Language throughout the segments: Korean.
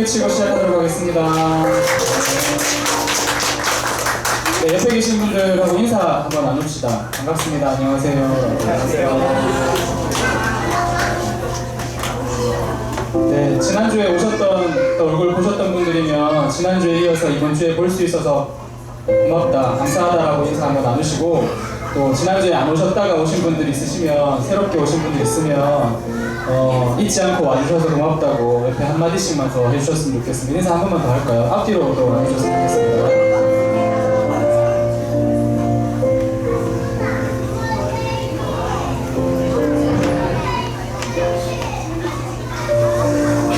외치고 시작하도록 하겠습니다. 네, 옆에 계신 분들하고 인사 한번 나눕시다. 반갑습니다. 안녕하세요. 안녕하세요. 네, 지난주에 오셨던, 또 얼굴 보셨던 분들이면 지난주에 이어서 이번 주에 볼 수 있어서 고맙다, 감사하다라고 인사 한번 나누시고, 또 지난주에 안 오셨다가 오신 분들 있으시면, 새롭게 오신 분들 있으면 잊지 않고 와주셔서 고맙다고 옆에 한마디씩만 더 해주셨으면 좋겠습니다. 인사 한 번만 더 할까요? 앞뒤로 또 나눠주셨으면 좋겠습니다.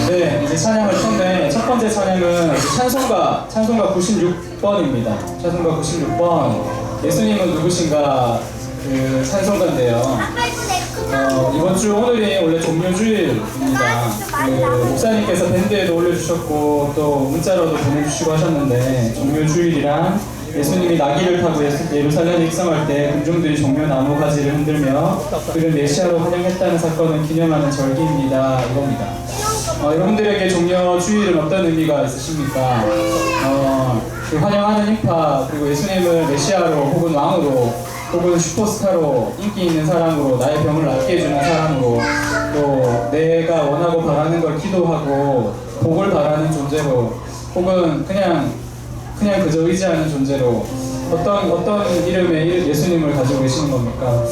네, 이제 찬양을 쳤네. 첫 번째 찬양은 찬송가 96번입니다. 찬송가 96번. 예수님은 누구신가 그 찬송가인데요. 이번 주 오늘이 원래 종료주일입니다. 그 목사님께서 밴드에도 올려주셨고 또 문자로도 보내주시고 하셨는데, 종료주일이란 예수님이 나귀를 타고 예루살렘에 입성할 때 군중들이 종려 나무 가지를 흔들며 그를 메시아로 환영했다는 사건을 기념하는 절기입니다. 이겁니다. 여러분들에게 종려주일은 어떤 의미가 있으십니까? 그 환영하는 인파, 그리고 예수님을 메시아로 혹은 왕으로 혹은 슈퍼스타로, 인기 있는 사람으로, 나의 병을 낫게 해주는 사람으로, 또 내가 원하고 바라는 걸 기도하고 복을 바라는 존재로, 혹은 그냥 그저 의지하는 존재로 어떤 이름의 예수님을 가지고 계시는 겁니까?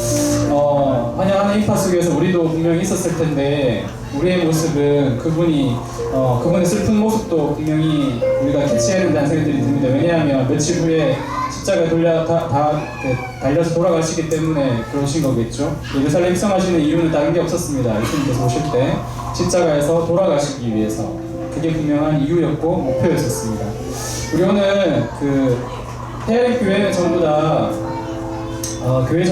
환영하는 인파 속에서 우리도 분명히 있었을 텐데, 우리의 모습은 그분의 슬픈 모습도 분명히 우리가 캐치해야 된다는 생각들이 듭니다. 왜냐하면 며칠 후에 십자가에 달려서 돌아가시기 때문에 그러신 거겠죠. 예루살렘 입성하시는 이유는 다른 게 없었습니다. 예수님께서 오실 때 십자가에서 돌아가시기 위해서, 그게 분명한 이유였고 목표였었습니다. 우리 오늘 헤아린 교회는 전부 다 교회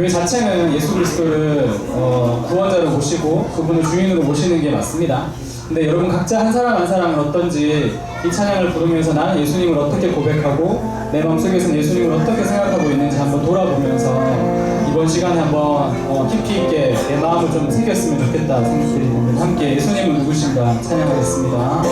자체는 예수 그리스도를 구원자로 모시고 그분을 주인으로 모시는 게 맞습니다. 근데 여러분 각자 한 사람 한 사람은 어떤지 이 찬양을 부르면서 나는 예수님을 어떻게 고백하고 내 마음속에서는 예수님을 어떻게 생각하고 있는지 한번 돌아보면서 이번 시간에 한번 깊이 있게 내 마음을 좀 새겼으면 좋겠다 생각드리는데, 함께 예수님은 누구신가 찬양하겠습니다.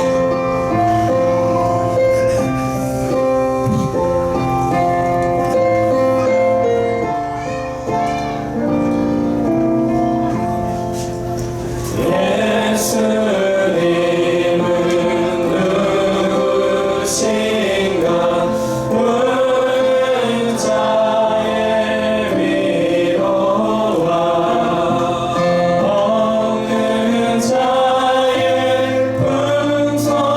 자의 풍성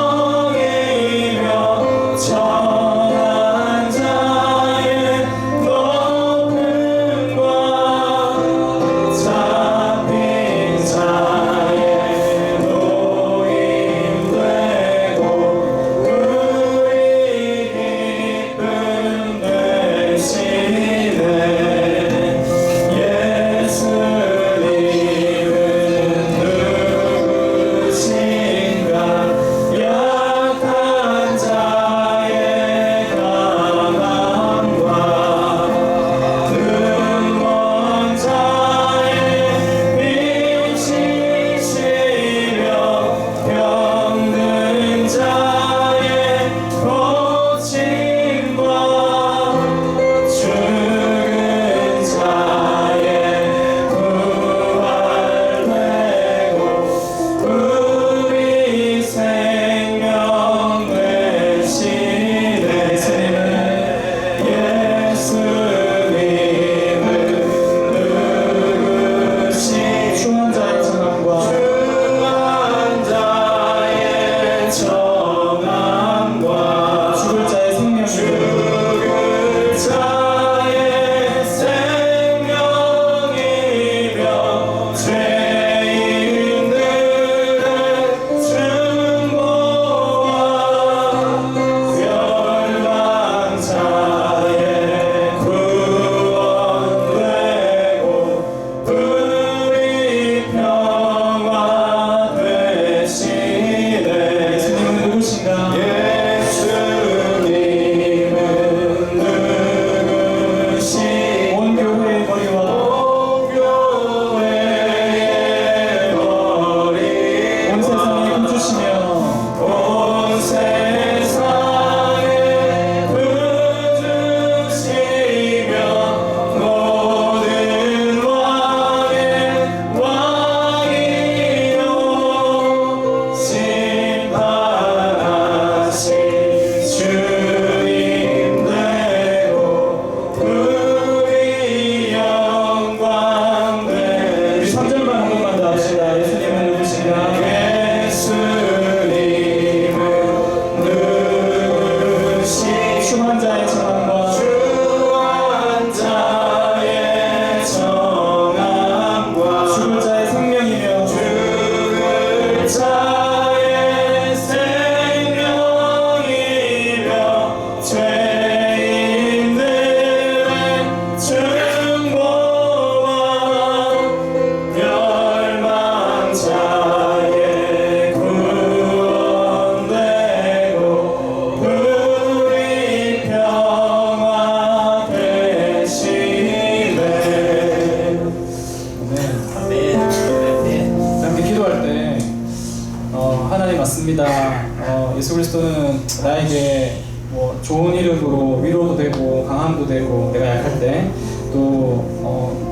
맞습니다. 예수 그리스도는 나에게 뭐 좋은 이름으로 위로도 되고 강함도 되고 내가 약할 때 또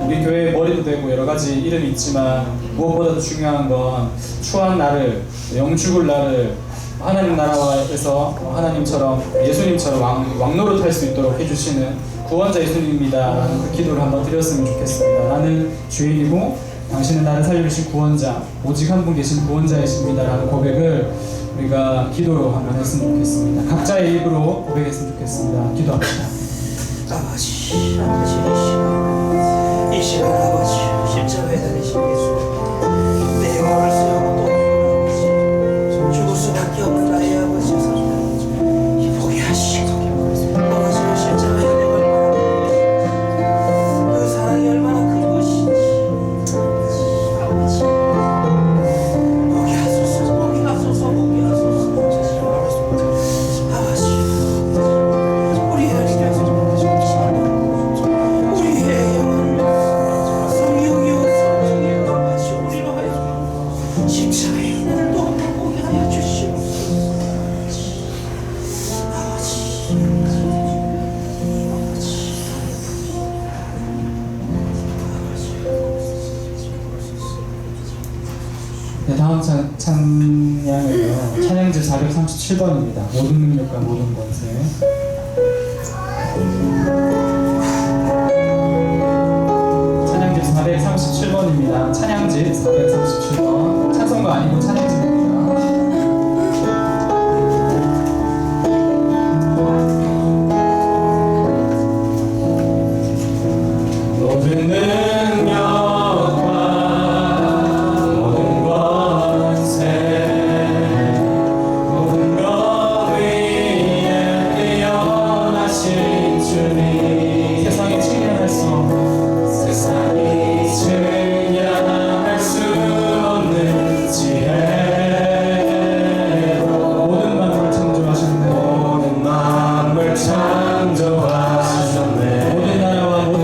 우리 교회의 머리도 되고 여러 가지 이름이 있지만 무엇보다도 중요한 건 추한 나를 영 죽을 나를 하나님 나라에서 하나님처럼 예수님처럼 왕노릇할 수 있도록 해주시는 구원자 예수님입니다. 그 기도를 한번 드렸으면 좋겠습니다. 나는 주인이고 당신은 나를 살려주신 구원자, 오직 한 분 계신 구원자이십니다 라는 고백을 우리가 기도로 한번 했으면 좋겠습니다. 각자의 입으로 고백했으면 좋겠습니다. 기도합시다. 아버지, 이 시간 아버지 십자가에 달리신 예수 내 영혼을 쓰여고 또 죽을 수밖에 없는 나의 아버지에서 포기하시고 아버지가 십자가에 달려 그 사랑이 얼마나 큰 것인지 아버지 포기하소서 포기하소서 아버지 네, 다음 찬양은요. 찬양지 437번입니다. 모든 능력과 모든 권세. 찬양지 437번입니다. 찬양지 437번. 찬송가 아니고 찬양지입니다. 모든 능력과 모든 권세 모든 것 위에 뛰어나신 주님 세상에 측량할 수 없는 지혜로 모든 만물을 창조하셨네 모든 만물을 창조하셨네 모든 나라와 모든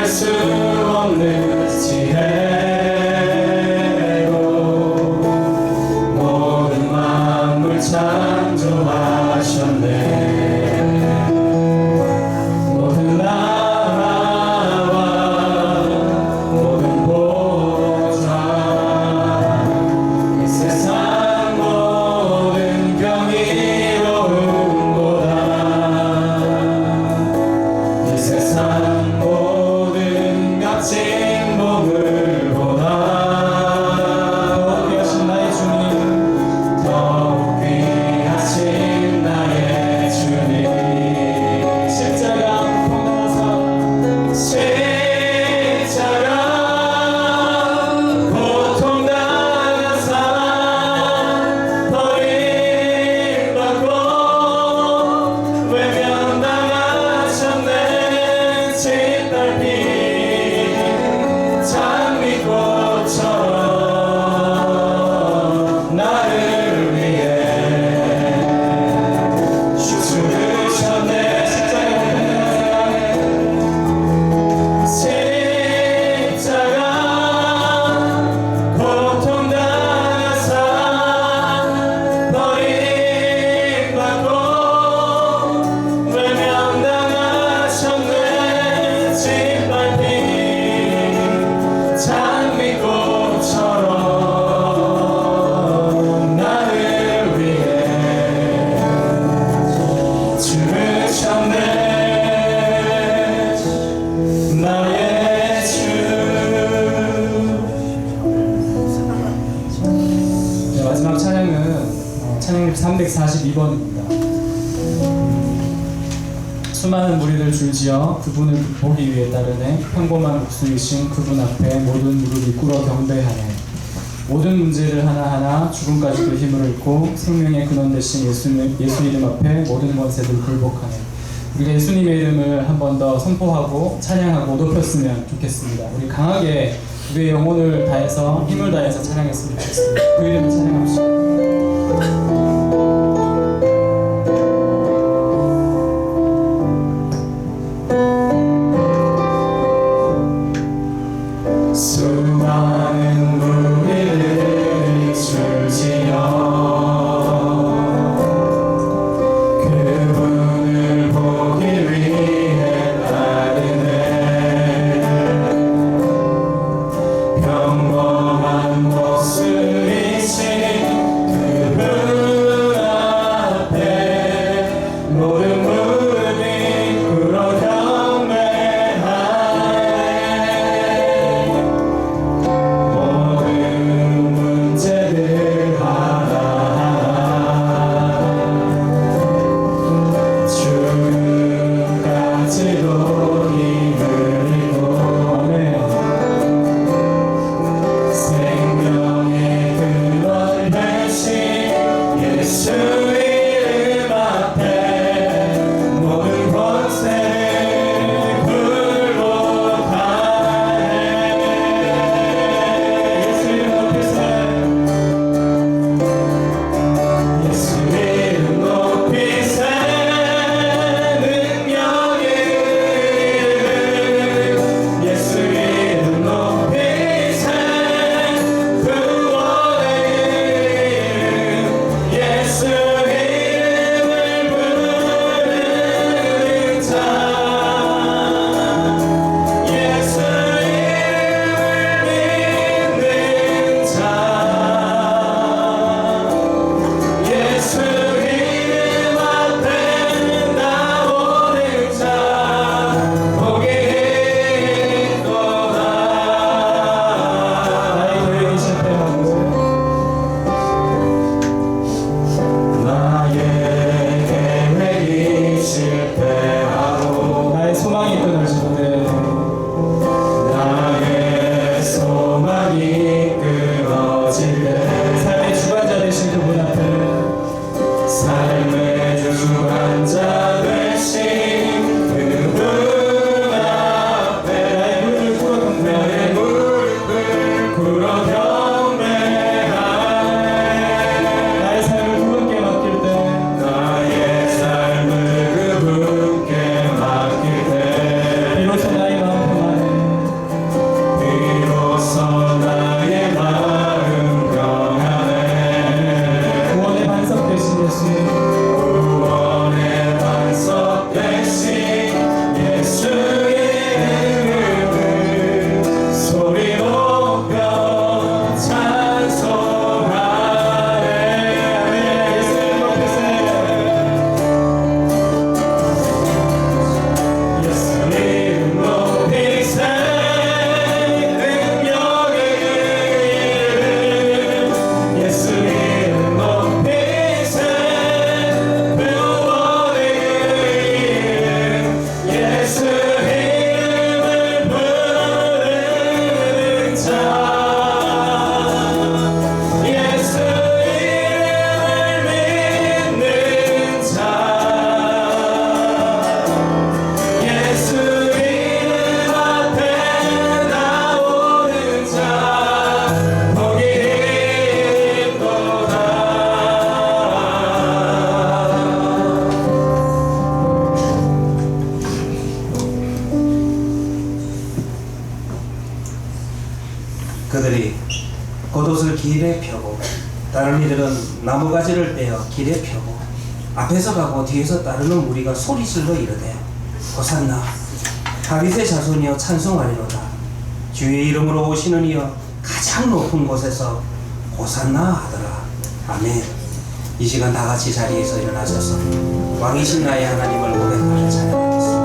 수 없는 지혜로 342번입니다. 수많은 무리들 줄지어 그분을 보기 위해 따르네. 평범한 목숨이신 그분 앞에 모든 무릎이 꿇어 경배하네. 모든 문제를 하나하나 죽음까지도 힘을 잃고 생명의 근원 되신 예수 이름 앞에 모든 권세를 굴복하네. 우리가 예수님의 이름을 한 번 더 선포하고 찬양하고 높였으면 좋겠습니다. 우리 강하게 우리의 영혼을 다해서 힘을 다해서 찬양했으면 좋겠습니다. 그 이름을 찬양합시다. 수많은 무리들이 줄지어 그분을 보기 위해 따르네. 평범한 모습이신 그분 앞에 모든 무릎이 꿇어 그들이 겉옷을 길에 펴고 다른 이들은 나무가지를 떼어 길에 펴고 앞에서 가고 뒤에서 따르는 무리가 소리질러 이르되 호산나 다윗의 자손이여 찬송하리로다. 주의 이름으로 오시는 이여 가장 높은 곳에서 호산나 하더라. 아멘. 이 시간 다 같이 자리에서 일어나셔서 왕이신 나의 하나님을 고백하며 찬양하겠습니다.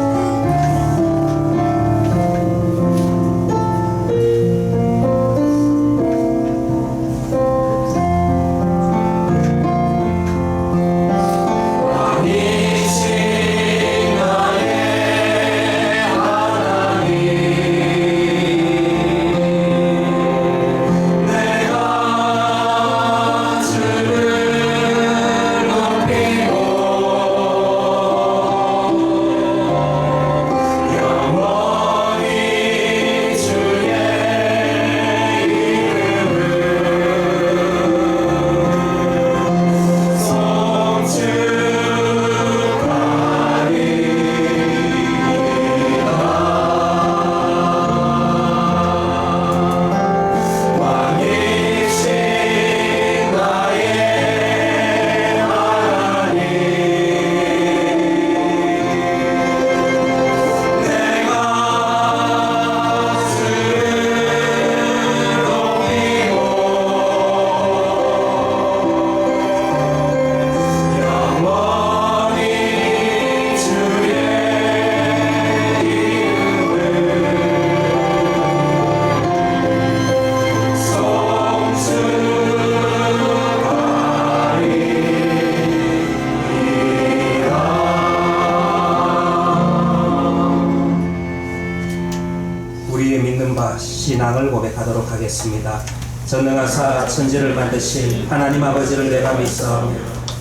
기도하도록 하겠습니다. 전능하사 천지를 만드신 하나님 아버지를 내가 믿사오며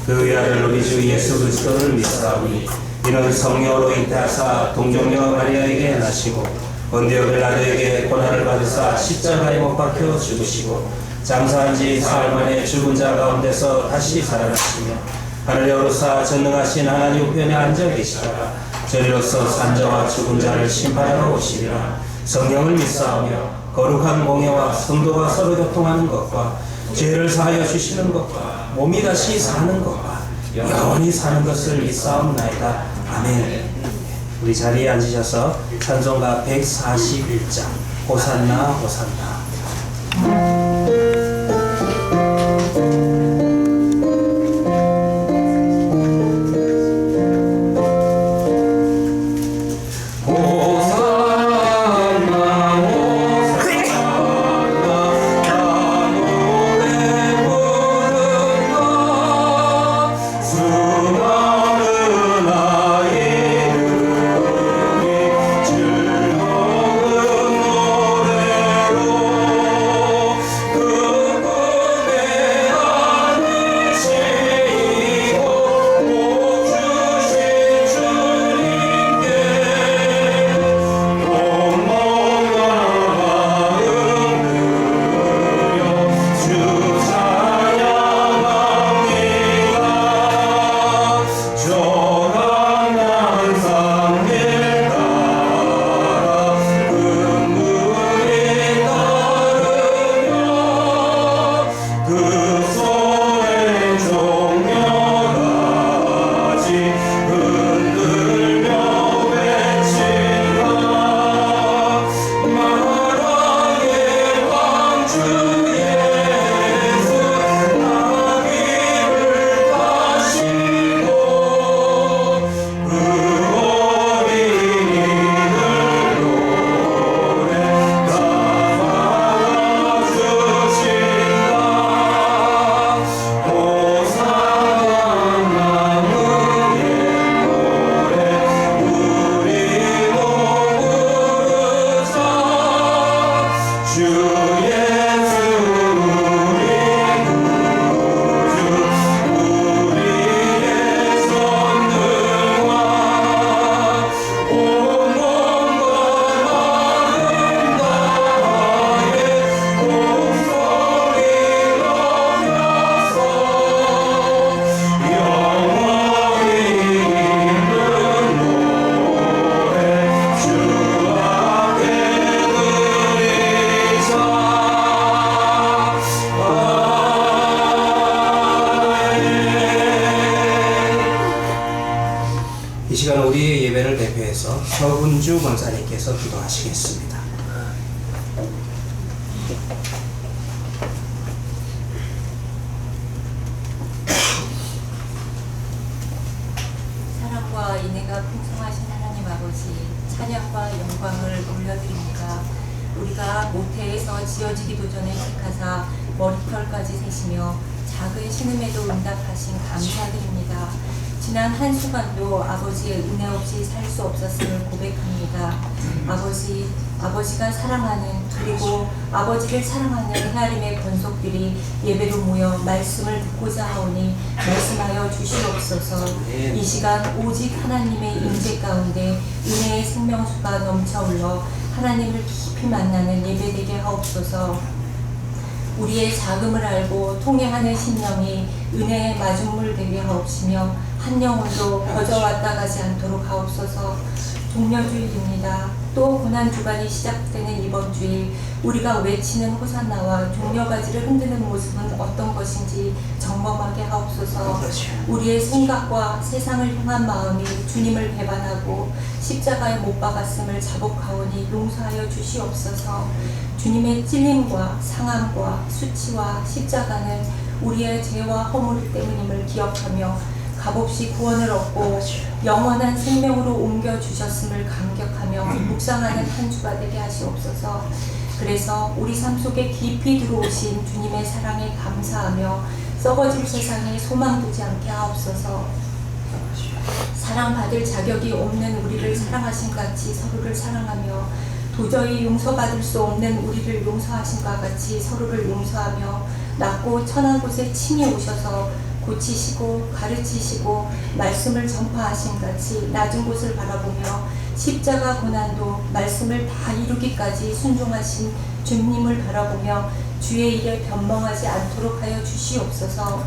그 위아들 우리 주 예수 그리스도를 믿사오니 이는 성령으로 잉태하사 동정녀 마리아에게 나시고 본디오 빌라도에게 고난을 받으사 십자가에 못 박혀 죽으시고 장사한 지 사흘 만에 죽은 자 가운데서 다시 살아나시며 하늘에 오르사 전능하신 하나님 우편에 앉아 계시다가 저리로서 산자와 죽은 자를 심판하러 오시리라. 성령을 믿사오며 거룩한 공예와 성도가 서로 교통하는 것과 죄를 사하여 주시는 것과 몸이 다시 사는 것과 영원히 사는 것을 믿사옵나이다. 아멘. 우리 자리에 앉으셔서 찬송가 141장 호산나 호산나. 이 시간 우리의 예배를 대표해서 서훈주 권사님께서 기도하시겠습니다. 사랑과 인애가 풍성하신 하나님 아버지, 찬양과 영광을 올려드립니다. 우리가 모태에서 지어지기도 전에 택하사 머리털까지 세시며 작은 신음에도 응답하신 감사드립니다. 지난 한 주간도 아버지의 은혜 없이 살 수 없었음을 고백합니다. 아버지가 사랑하는, 그리고 아버지를 사랑하는 헤아림의 권속들이 예배로 모여 말씀을 듣고자 하오니 말씀하여 주시옵소서. 이 시간 오직 하나님의 임재 가운데 은혜의 생명수가 넘쳐흘러 하나님을 깊이 만나는 예배되게 하옵소서. 우리의 자금을 알고 통회하는 심령이 은혜의 마중물 되게 하옵시며 한 영혼도 거저 왔다 가지 않도록 하옵소서. 종려주일입니다. 또 고난주간이 시작되는 이번 주일 우리가 외치는 호산나와 종려가지를 흔드는 모습은 어떤 것인지 점검하게 하옵소서. 우리의 생각과 세상을 향한 마음이 주님을 배반하고 십자가에 못 박았음을 자복하오니 용서하여 주시옵소서. 주님의 찔림과 상함과 수치와 십자가는 우리의 죄와 허물 때문임을 기억하며 값없이 구원을 얻고 영원한 생명으로 옮겨주셨음을 감격하며 묵상하는 한 주가 되게 하시옵소서. 그래서 우리 삶 속에 깊이 들어오신 주님의 사랑에 감사하며 썩어질 세상에 소망 두지 않게 하옵소서. 사랑받을 자격이 없는 우리를 사랑하신 같이 서로를 사랑하며 도저히 용서받을 수 없는 우리를 용서하신과 같이 서로를 용서하며 낮고 천한 곳에 친히 오셔서 고치시고 가르치시고 말씀을 전파하신 같이 낮은 곳을 바라보며 십자가 고난도 말씀을 다 이루기까지 순종하신 주님을 바라보며 주의 일에 변멍하지 않도록 하여 주시옵소서.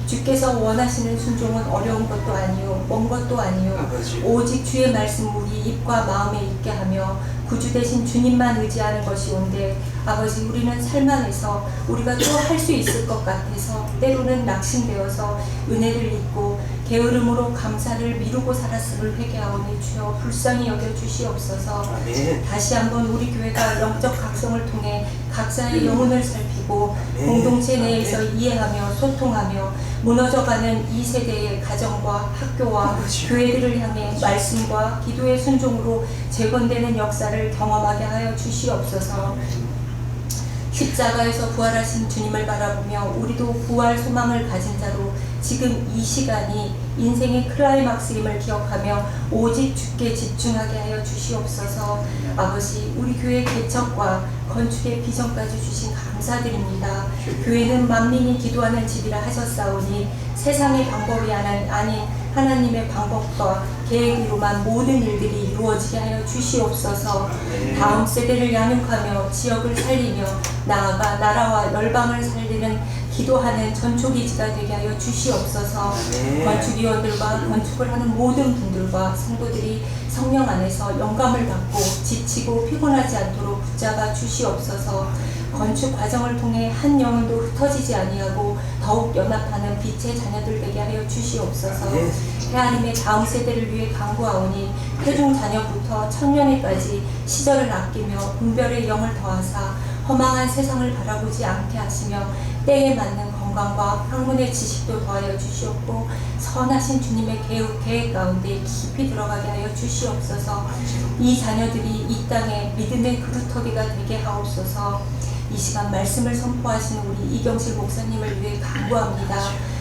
주께서 원하시는 순종은 어려운 것도 아니요 먼 것도 아니요 아버지. 오직 주의 말씀 우리 입과 마음에 있게 하며 구주 되신 주님만 의지하는 것이온데 아버지 우리는 삶 안에서 우리가 또 할 수 있을 것 같아서 때로는 낙심되어서 은혜를 잊고 게으름으로 감사를 미루고 살았음을 회개하오니 주여 불쌍히 여겨 주시옵소서. 아멘. 다시 한번 우리 교회가 영적 각성을 통해 각자의 영혼을 살피고 아멘. 공동체 내에서 이해하며 소통하며 무너져가는 이 세대의 가정과 학교와 교회들을 향해 말씀과 기도의 순종으로 재건되는 역사를 경험하게 하여 주시옵소서. 십자가에서 부활하신 주님을 바라보며 우리도 부활 소망을 가진 자로 지금 이 시간이 인생의 클라이막스임을 기억하며 오직 주께 집중하게 하여 주시옵소서. 아버지 우리 교회 개척과 건축의 비전까지 주신 감사드립니다. 교회는 만민이 기도하는 집이라 하셨사오니 세상의 방법이 아닌 하나님의 방법과 계획으로만 모든 일들이 이루어지게 하여 주시옵소서. 다음 세대를 양육하며 지역을 살리며 나아가 나라와 열방을 살리는 기도하는 전초기지가 되게 하여 주시옵소서. 건축위원들과 건축을 하는 모든 분들과 성도들이 성령 안에서 영감을 받고 지치고 피곤하지 않도록 붙잡아 주시옵소서. 건축 과정을 통해 한 영혼도 흩어지지 아니하고 더욱 연합하는 빛의 자녀들 되게 하여 주시옵소서. 헤아림의 다음 세대를 위해 간구하오니 태중 자녀부터 청년에까지 시절을 아끼며 분별의 영을 더하사 허망한 세상을 바라보지 않게 하시며 때에 맞는 건강과 학문의 지식도 더하여 주시옵고 선하신 주님의 계획 가운데 깊이 들어가게 하여 주시옵소서. 이 자녀들이 이 땅에 믿음의 그루터기가 되게 하옵소서. 이 시간 말씀을 선포하시는 우리 이경실 목사님을 위해 간구합니다.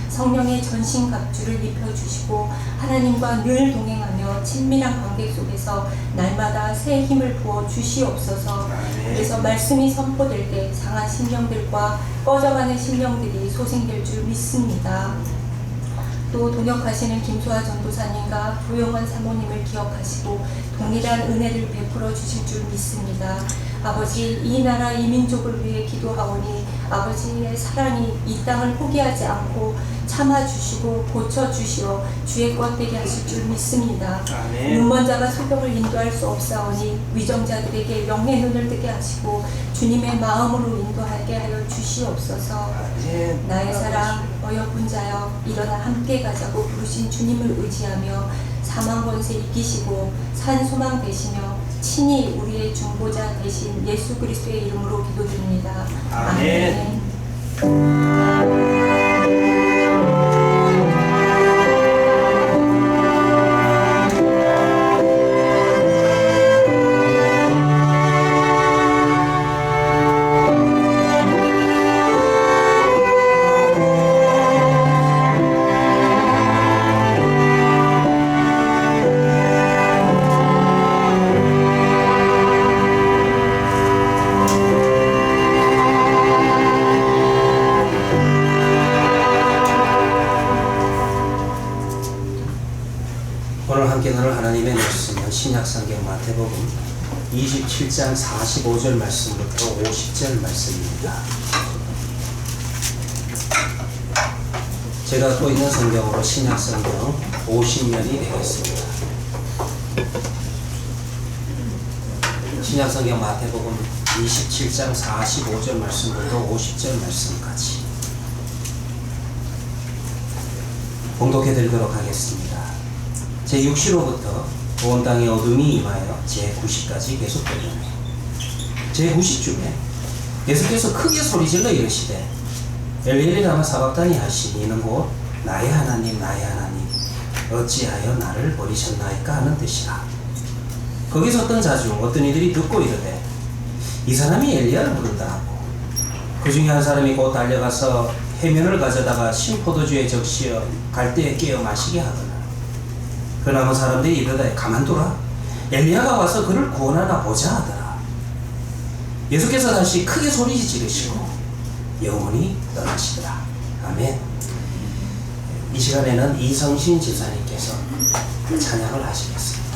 성령의 전신갑주를 입혀주시고 하나님과 늘 동행하며 친밀한 관계 속에서 날마다 새 힘을 부어 주시옵소서. 그래서 말씀이 선포될 때 상한 심령들과 꺼져가는 심령들이 소생될 줄 믿습니다. 또 동역하시는 김소아 전도사님과 조영원 사모님을 기억하시고 동일한 은혜를 베풀어 주실 줄 믿습니다. 아버지 이 나라 이 민족을 위해 기도하오니 아버지의 사랑이 이 땅을 포기하지 않고 참아주시고 고쳐주시어 주의 것 되게 하실 줄 믿습니다. 눈먼 자가 소경을 인도할 수 없사오니 위정자들에게 영의 눈을 뜨게 하시고 주님의 마음으로 인도하게 하여 주시옵소서. 나의 사랑 어여쁜 자여 일어나 함께 가자고 부르신 주님을 의지하며 사망 권세 이기시고 산 소망 되시며 친히 우리의 중보자 되신 예수 그리스도의 이름으로 기도드립니다. 아멘. 오늘 함께 나눌 하나님의 말씀은 신약성경 마태복음 27장 45절 말씀부터 50절 말씀입니다. 제가 갖고 있는 성경으로 신약성경 50년이 되겠습니다. 신약성경 마태복음 27장 45절 말씀부터 50절 말씀까지 봉독해 드리도록 하겠습니다. 제6시로부터 온 땅에 어둠이 임하여 제9시까지 계속되더니 제9시쯤에 예수께서 크게 소리질러 이르시되 엘리엘이 라마 사박다니 하시니 이는 곧 나의 하나님 나의 하나님 어찌하여 나를 버리셨나이까 하는 뜻이라. 거기 섰던 자 중 어떤 이들이 듣고 이르되 이 사람이 엘리야를 부른다 하고 그 중에 한 사람이 곧 달려가서 해면을 가져다가 신포도주에 적시어 갈대에 깨어 마시게 하더라. 그 남은 사람들이 이르되 가만두라 엘리야가 와서 그를 구원하나 보자 하더라. 예수께서 다시 크게 소리 지르시고 영원히 떠나시더라. 아멘. 이 시간에는 이성신 집사님께서 찬양을 하시겠습니다.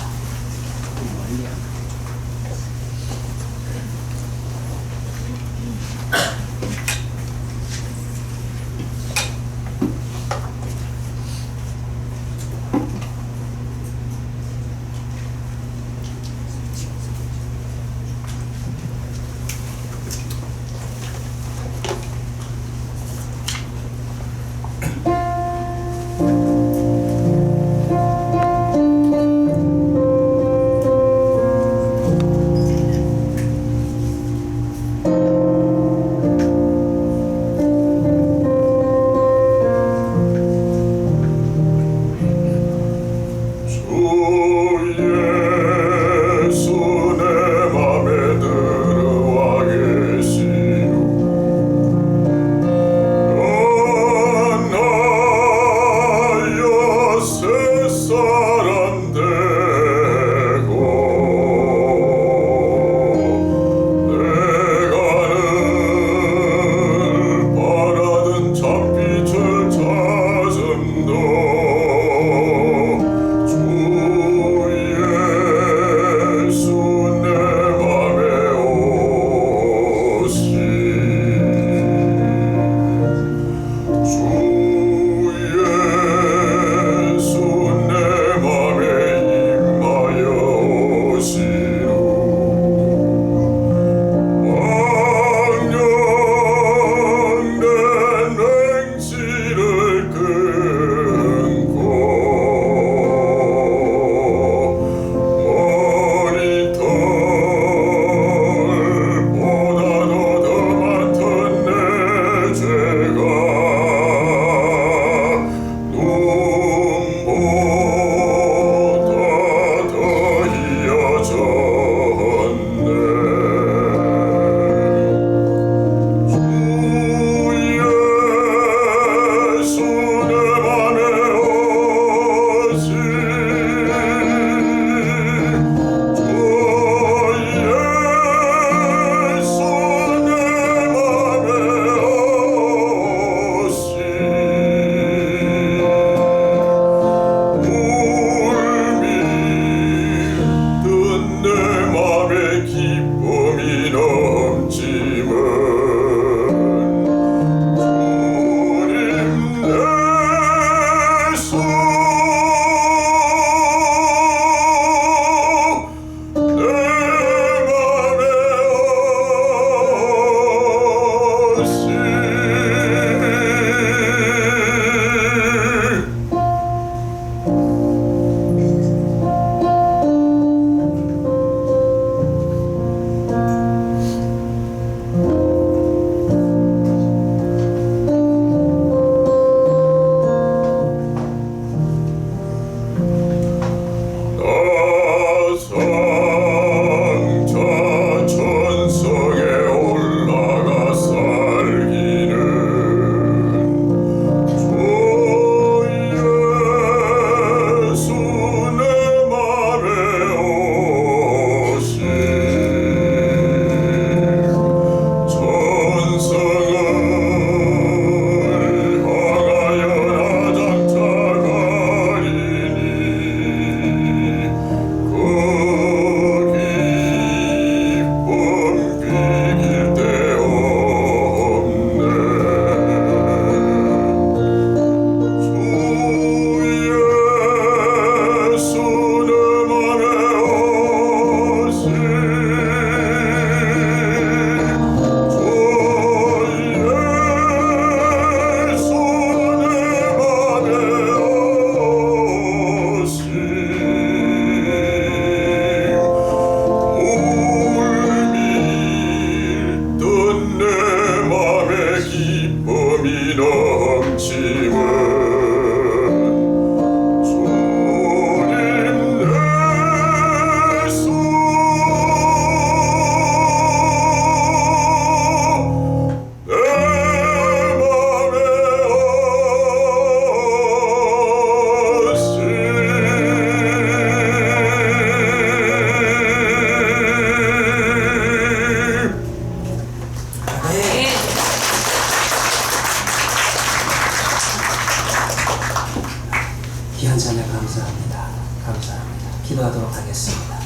기도하도록 하겠습니다.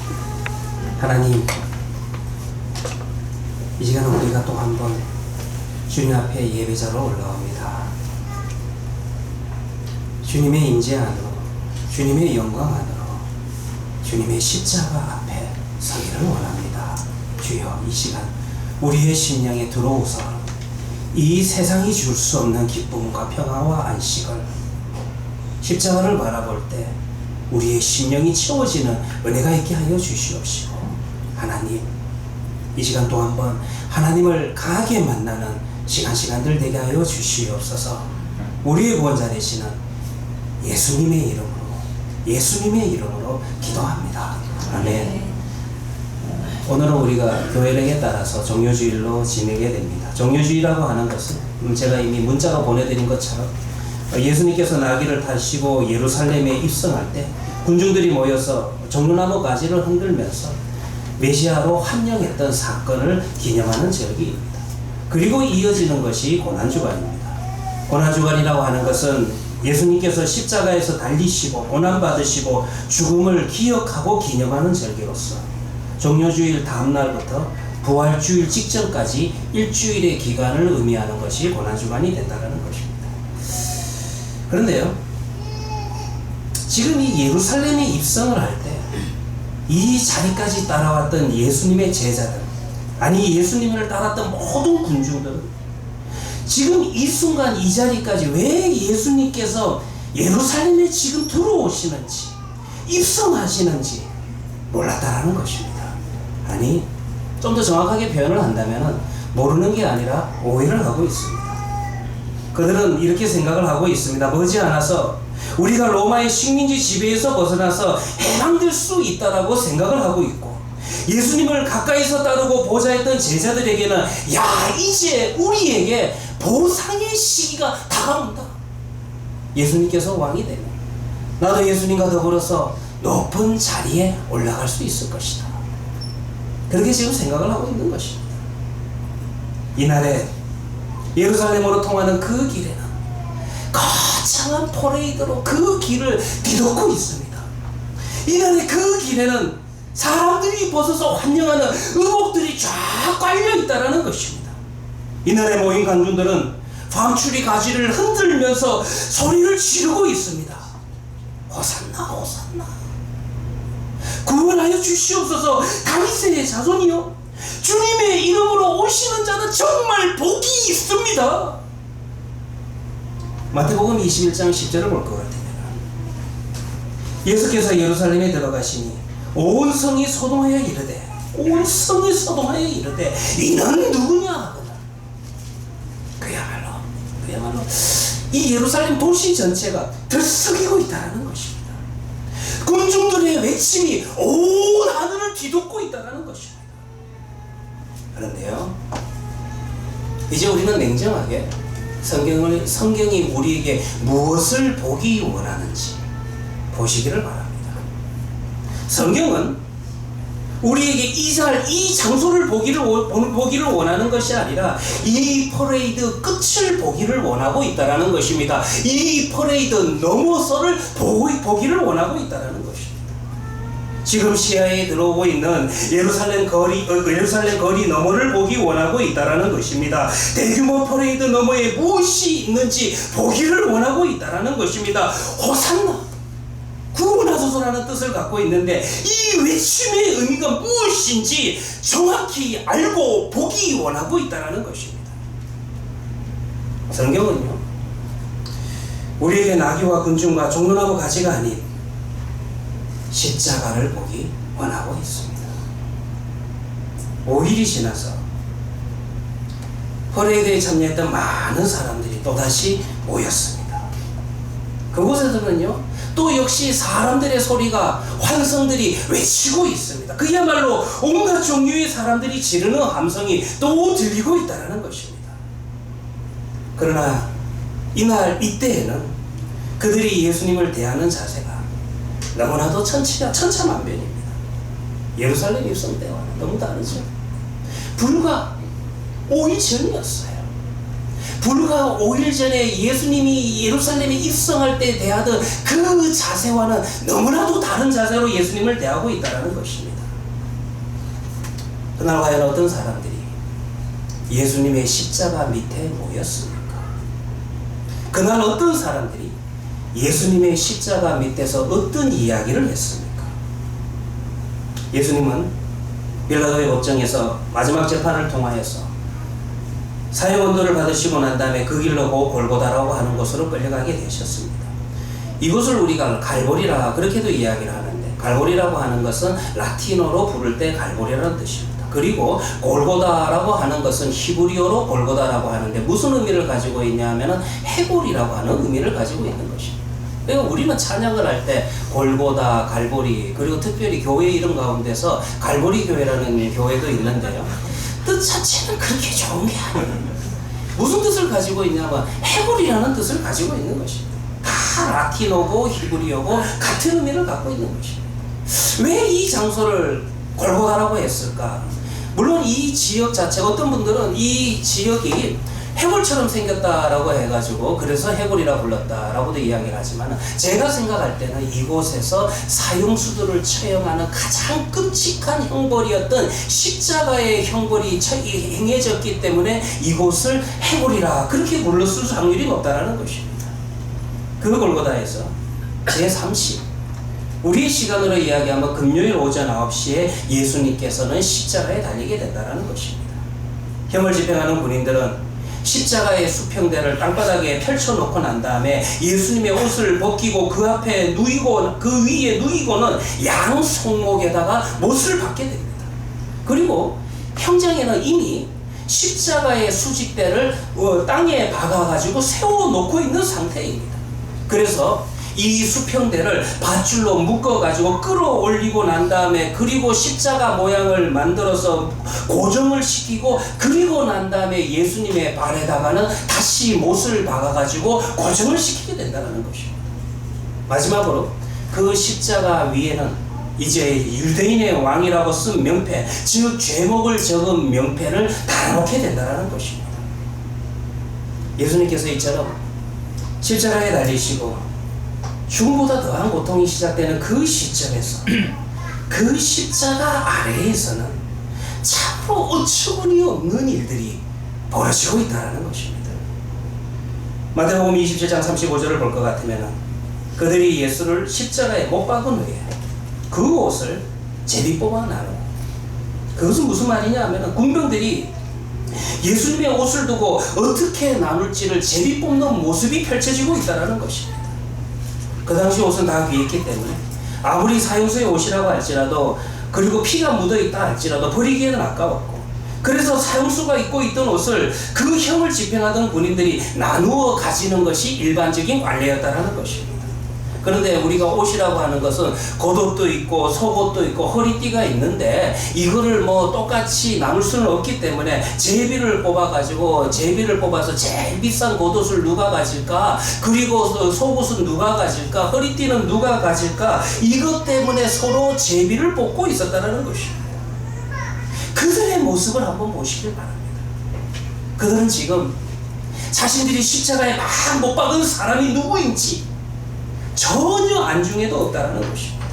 하나님, 이 시간은 우리가 또 한 번 주님 앞에 예배자로 올라옵니다. 주님의 임재 안으로, 주님의 영광 안으로, 주님의 십자가 앞에 서기를 원합니다. 주여, 이 시간 우리의 심령에 들어오서 이 세상이 줄 수 없는 기쁨과 평화와 안식을, 십자가를 바라볼 때 우리의 심령이 채워지는 은혜가 있게 하여 주시옵시고, 하나님, 이 시간 또 한번 하나님을 강하게 만나는 시간들 되게 하여 주시옵소서. 우리의 구원자 되시는 예수님의 이름으로 기도합니다. 아멘. 오늘은 우리가 교회령에 따라서 종료주일로 지내게 됩니다. 종료주일이라고 하는 것은 제가 이미 문자가 보내드린 것처럼 예수님께서 나귀를 타시고 예루살렘에 입성할 때 군중들이 모여서 종려나무 가지를 흔들면서 메시아로 환영했던 사건을 기념하는 절기입니다. 그리고 이어지는 것이 고난주간입니다. 고난주간이라고 하는 것은 예수님께서 십자가에서 달리시고 고난받으시고 죽음을 기억하고 기념하는 절기로서 종료주일 다음날부터 부활주일 직전까지 일주일의 기간을 의미하는 것이 고난주간이 된다는 것입니다. 그런데요, 지금 이 예루살렘에 입성을 할 때 이 자리까지 따라왔던 예수님의 제자들, 아니 예수님을 따랐던 모든 군중들은 지금 이 순간 이 자리까지 왜 예수님께서 예루살렘에 지금 들어오시는지, 입성하시는지 몰랐다라는 것입니다. 아니, 좀 더 정확하게 표현을 한다면 모르는 게 아니라 오해를 하고 있습니다. 그들은 이렇게 생각을 하고 있습니다. 머지않아서 우리가 로마의 식민지 지배에서 벗어나서 해방될 수 있다라고 생각을 하고 있고, 예수님을 가까이서 따르고 보좌했던 제자들에게는 야, 이제 우리에게 보상의 시기가 다가온다. 예수님께서 왕이 되면 나도 예수님과 더불어서 높은 자리에 올라갈 수 있을 것이다. 그렇게 지금 생각을 하고 있는 것입니다. 이날에 예루살렘으로 통하는 그 길에는 거창한 퍼레이드로 그 길을 뒤덮고 있습니다. 이날에 그 길에는 사람들이 벗어서 환영하는 의복들이 쫙 깔려있다는 것입니다. 이날에 모인 관중들은 방추리 가지를 흔들면서 소리를 지르고 있습니다. 호산나 호산나, 구원하여 주시옵소서. 다윗의 자손이요, 주님의 이름으로 오시는 자는 정말 복이 있습니다. 마태복음 21장 10절을 볼 것 같으면 예수께서 예루살렘에 들어가시니 온 성이 소동하여 이르되, 온 성이 소동하여 이르되 이는 누구냐 하거든. 그야말로 이 예루살렘 도시 전체가 들썩이고 있다는 것입니다. 군중들의 외침이 온 하늘을 뒤덮고 있다는 것입니다. 그런데요, 이제 우리는 냉정하게 성경이 우리에게 무엇을 보기 원하는지 보시기를 바랍니다. 성경은 우리에게 이 장소를 보기를 원하는 것이 아니라 이 퍼레이드 끝을 보기를 원하고 있다는 것입니다. 이 퍼레이드 너머서를 보기를 원하고 있다는 것입니다. 지금 시야에 들어오고 있는 예루살렘 거리 너머를 보기 원하고 있다는 것입니다. 대규모 퍼레이드 너머에 무엇이 있는지 보기를 원하고 있다는 것입니다. 호산나, 구원하소서라는 뜻을 갖고 있는데 이 외침의 의미가 무엇인지 정확히 알고 보기 원하고 있다는 것입니다. 성경은요, 우리에게 나귀와 군중과 종려나무 가지가 아닌 십자가를 보기 원하고 있습니다. 5일이 지나서 퍼레이드에 참여했던 많은 사람들이 또다시 모였습니다. 그곳에서는요, 또 역시 사람들의 소리가, 환성들이 외치고 있습니다. 그야말로 온갖 종류의 사람들이 지르는 함성이 또 들리고 있다는 것입니다. 그러나 이때에는 그들이 예수님을 대하는 자세가 너무나도 천차만별입니다. 예루살렘 입성 때와는 너무 다르죠. 불과 5일 전이었어요. 불과 5일 전에 예수님이 예루살렘에 입성할 때 대하던 그 자세와는 너무나도 다른 자세로 예수님을 대하고 있다는 것입니다. 그날 과연 어떤 사람들이 예수님의 십자가 밑에 모였습니까? 그날 어떤 사람들이 예수님의 십자가 밑에서 어떤 이야기를 했습니까? 예수님은 빌라도의 법정에서 마지막 재판을 통하여서 사형언도를 받으시고 난 다음에 그 길로 골고다라고 하는 곳으로 끌려가게 되셨습니다. 이곳을 우리가 갈보리라 그렇게도 이야기를 하는데, 갈보리라고 하는 것은 라틴어로 부를 때 갈보리라는 뜻입니다. 그리고 골고다라고 하는 것은 히브리어로 골고다라고 하는데 무슨 의미를 가지고 있냐 하면 해골이라고 하는 의미를 가지고 있는 것입니다. 그러니까 우리는 찬양을 할 때 골고다, 갈보리, 그리고 특별히 교회 이름 가운데서 갈보리 교회라는 교회도 있는데요, 뜻 자체는 그렇게 좋은 게 아니에요. 무슨 뜻을 가지고 있냐면 해골이라는 뜻을 가지고 있는 것입니다. 다 라틴어고 히브리어고 같은 의미를 갖고 있는 것입니다. 왜 이 장소를 골고다라고 했을까? 물론 이 지역 자체가, 어떤 분들은 이 지역이 해골처럼 생겼다라고 해가지고 그래서 해골이라 불렀다라고도 이야기를 하지만, 제가 생각할 때는 이곳에서 사형수들을 처형하는 가장 끔찍한 형벌이었던 십자가의 형벌이 행해졌기 때문에 이곳을 해골이라 그렇게 불렀을 확률이 높다는 것입니다. 그 골고다에서 제30, 우리의 시간으로 이야기하면 금요일 오전 9시에 예수님께서는 십자가에 달리게 된다는 것입니다. 형을 집행하는 군인들은 십자가의 수평대를 땅바닥에 펼쳐놓고 난 다음에 예수님의 옷을 벗기고 그 앞에 누이고 그 위에 누이고는 양 손목에다가 못을 박게 됩니다. 그리고 형장에는 이미 십자가의 수직대를 땅에 박아가지고 세워놓고 있는 상태입니다. 그래서 이 수평대를 밧줄로 묶어가지고 끌어올리고 난 다음에, 그리고 십자가 모양을 만들어서 고정을 시키고, 그리고 난 다음에 예수님의 발에다가는 다시 못을 박아가지고 고정을 시키게 된다는 것입니다. 마지막으로 그 십자가 위에는 이제 유대인의 왕이라고 쓴 명패, 즉 죄목을 적은 명패를 달아놓게 된다는 것입니다. 예수님께서 이처럼 십자가에 달리시고 죽음보다 더한 고통이 시작되는 그 시점에서 그 십자가 아래에서는 참으로 어처구니 없는 일들이 벌어지고 있다는 것입니다. 마태복음 27장 35절을 볼 것 같으면, 그들이 예수를 십자가에 못 박은 후에 그 옷을 제비 뽑아 나누고, 그것은 무슨 말이냐 하면 군병들이 예수님의 옷을 두고 어떻게 나눌지를 제비 뽑는 모습이 펼쳐지고 있다는 것입니다. 그 당시 옷은 다 귀했기 때문에 아무리 사형수의 옷이라고 할지라도, 그리고 피가 묻어있다 할지라도 버리기에는 아까웠고, 그래서 사형수가 입고 있던 옷을 그 형을 집행하던 군인들이 나누어 가지는 것이 일반적인 관례였다는 것입니다. 그런데 우리가 옷이라고 하는 것은 겉옷도 있고 속옷도 있고 허리띠가 있는데, 이거를 뭐 똑같이 나눌 수는 없기 때문에 제비를 뽑아서 제일 비싼 겉옷을 누가 가질까, 그리고 속옷은 누가 가질까, 허리띠는 누가 가질까, 이것 때문에 서로 제비를 뽑고 있었다는 것입니다. 그들의 모습을 한번 보시길 바랍니다. 그들은 지금 자신들이 십자가에 막 못 박은 사람이 누구인지 전혀 안중에도 없다는 것입니다.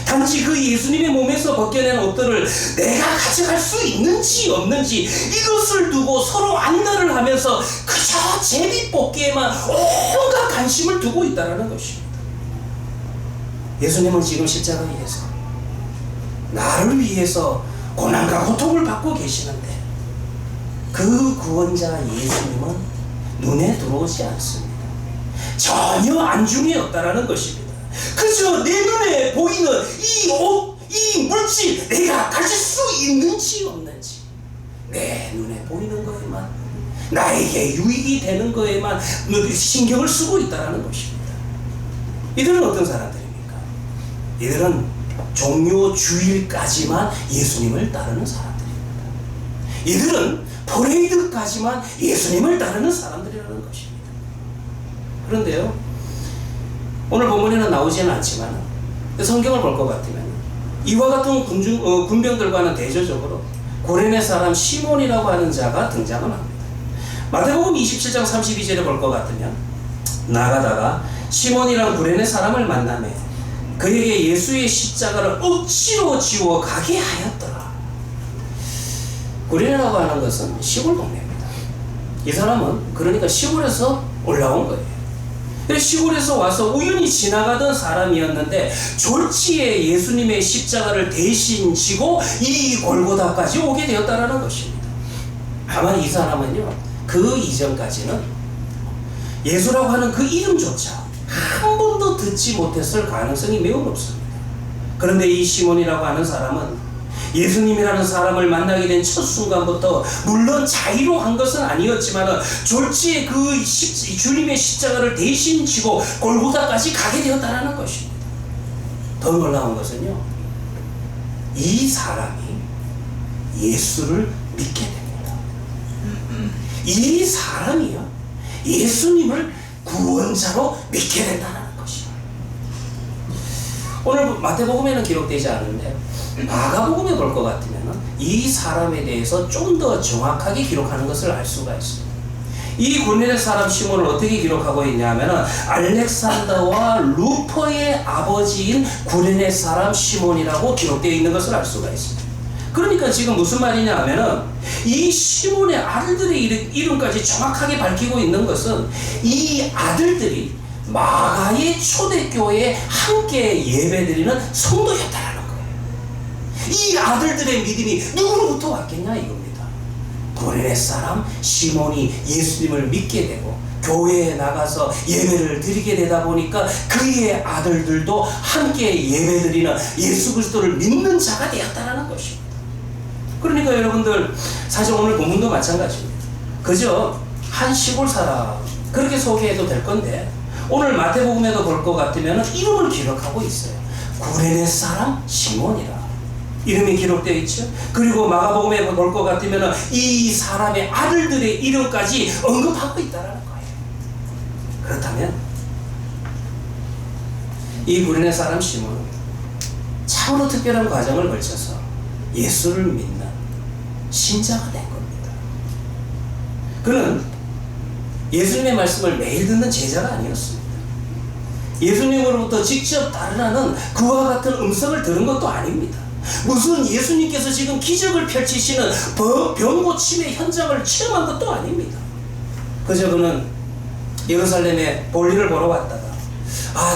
단지 그 예수님의 몸에서 벗겨낸 옷들을 내가 가져갈 수 있는지 없는지, 이것을 두고 서로 안달을 하면서 그저 제비 뽑기에만 온갖 관심을 두고 있다는 것입니다. 예수님은 지금 십자가에서 나를 위해서 고난과 고통을 받고 계시는데, 그 구원자 예수님은 눈에 들어오지 않습니다. 전혀 안중에 없다라는 것입니다. 그저 내 눈에 보이는 이 옷, 이 물질, 내가 가질 수 있는지 없는지, 내 눈에 보이는 거에만, 나에게 유익이 되는 거에만 신경을 쓰고 있다는 것입니다. 이들은 어떤 사람들입니까? 이들은 종료 주일까지만 예수님을 따르는 사람들입니다. 이들은 퍼레이드까지만 예수님을 따르는 사람들이라는 것입니다. 그런데요, 오늘 본문에는 나오지는 않지만 성경을 볼 것 같으면 이와 같은 군병들과는 대조적으로 고레네 사람 시몬이라고 하는 자가 등장을 합니다. 마태복음 27장 32절에 볼 것 같으면 나가다가 시몬이란 구레네 사람을 만나매 그에게 예수의 십자가를 억지로 지워 가게 하였더라. 구레네라고 하는 것은 시골 동네입니다. 이 사람은 그러니까 시골에서 올라온 거예요. 시골에서 와서 우연히 지나가던 사람이었는데 졸지에 예수님의 십자가를 대신 지고 이 골고다까지 오게 되었다라는 것입니다. 아마 이 사람은요, 그 이전까지는 예수라고 하는 그 이름조차 한 번도 듣지 못했을 가능성이 매우 높습니다. 그런데 이 시몬이라고 하는 사람은 예수님이라는 사람을 만나게 된 첫 순간부터 물론 자의로 한 것은 아니었지만 졸지에 그 주님의 십자가를 대신 지고 골고다까지 가게 되었다는 것입니다. 더 놀라운 것은요, 이 사람이 예수를 믿게 됩니다. 이 사람이요, 예수님을 구원자로 믿게 된다는 것입니다. 오늘 마태복음에는 기록되지 않은데 마가복음에 볼 것 같으면 이 사람에 대해서 좀 더 정확하게 기록하는 것을 알 수가 있습니다. 이 구레네 사람 시몬을 어떻게 기록하고 있냐면 알렉산더와 루퍼의 아버지인 구레네 사람 시몬이라고 기록되어 있는 것을 알 수가 있습니다. 그러니까 지금 무슨 말이냐 하면은 이 시몬의 아들들의 이름까지 정확하게 밝히고 있는 것은 이 아들들이 마가의 초대교회에 함께 예배드리는 성도였다라는 거예요. 이 아들들의 믿음이 누구로부터 왔겠냐 이겁니다. 구레네 사람 시몬이 예수님을 믿게 되고 교회에 나가서 예배를 드리게 되다 보니까 그의 아들들도 함께 예배드리는 예수 그리스도를 믿는 자가 되었다라는 것입니다. 그러니까 여러분들 사실 오늘 본문도 마찬가지입니다. 그저 한 시골 사람 그렇게 소개해도 될 건데 오늘 마태복음에도 볼 것 같으면 이름을 기록하고 있어요. 구레네 사람 시몬이라 이름이 기록되어 있죠. 그리고 마가복음에 볼 것 같으면 이 사람의 아들들의 이름까지 언급하고 있다는 거예요. 그렇다면 이 구레네 사람 시몬은 참으로 특별한 과정을 거쳐서 예수를 믿는 신자가 된 겁니다. 그는 예수님의 말씀을 매일 듣는 제자가 아니었습니다. 예수님으로부터 직접 따르라는 그와 같은 음성을 들은 것도 아닙니다. 무슨 예수님께서 지금 기적을 펼치시는 병 고침의 현장을 체험한 것도 아닙니다. 그저 그는 예루살렘에 볼일을 보러 왔다가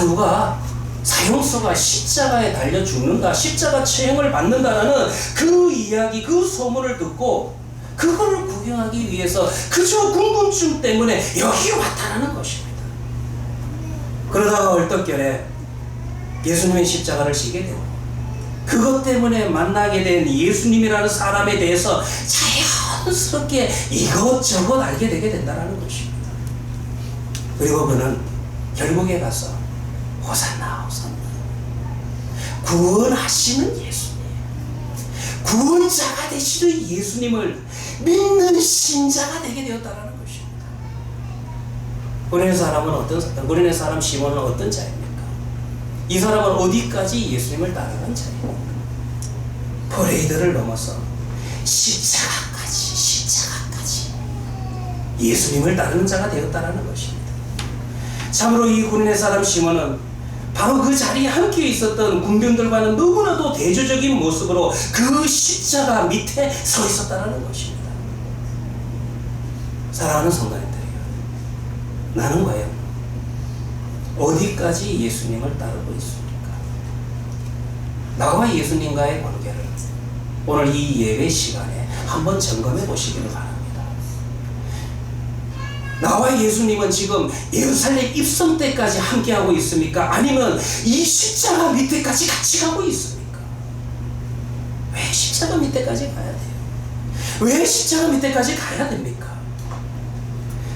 누가 사형수가 십자가에 달려 죽는다, 십자가 체형을 받는다라는 그 이야기, 그 소문을 듣고 그거를 구경하기 위해서 그저 궁금증 때문에 여기 왔다라는 것입니다. 그러다가 얼떨결에 예수님의 십자가를 지게 되고 그것 때문에 만나게 된 예수님이라는 사람에 대해서 자연스럽게 이것저것 알게 되게 된다는 것입니다. 그리고 그는 결국에 가서 호산나 호산나 구원하시는 예수님, 구원자가 되시는 예수님을 믿는 신자가 되게 되었다는 것입니다. 구레네 사람 시몬은 어떤 자입니까? 이 사람은 어디까지 예수님을 따르는 자입니까? 퍼레이드를 넘어서 십자가까지 예수님을 따르는 자가 되었다는 것입니다. 참으로 이 구레네 사람 시몬은 바로 그 자리에 함께 있었던 군병들과는 너무나도 대조적인 모습으로 그 십자가 밑에 서 있었다는 것입니다. 사랑하는 성도님들이요, 나는 과연 어디까지 예수님을 따르고 있습니까? 나와 예수님과의 관계를 오늘 이 예배 시간에 한번 점검해 보시기를 바랍니다. 나와 예수님은 지금 예루살렘 입성 때까지 함께하고 있습니까? 아니면 이 십자가 밑에까지 같이 가고 있습니까? 왜 십자가 밑에까지 가야 돼요? 왜 십자가 밑에까지 가야 됩니까?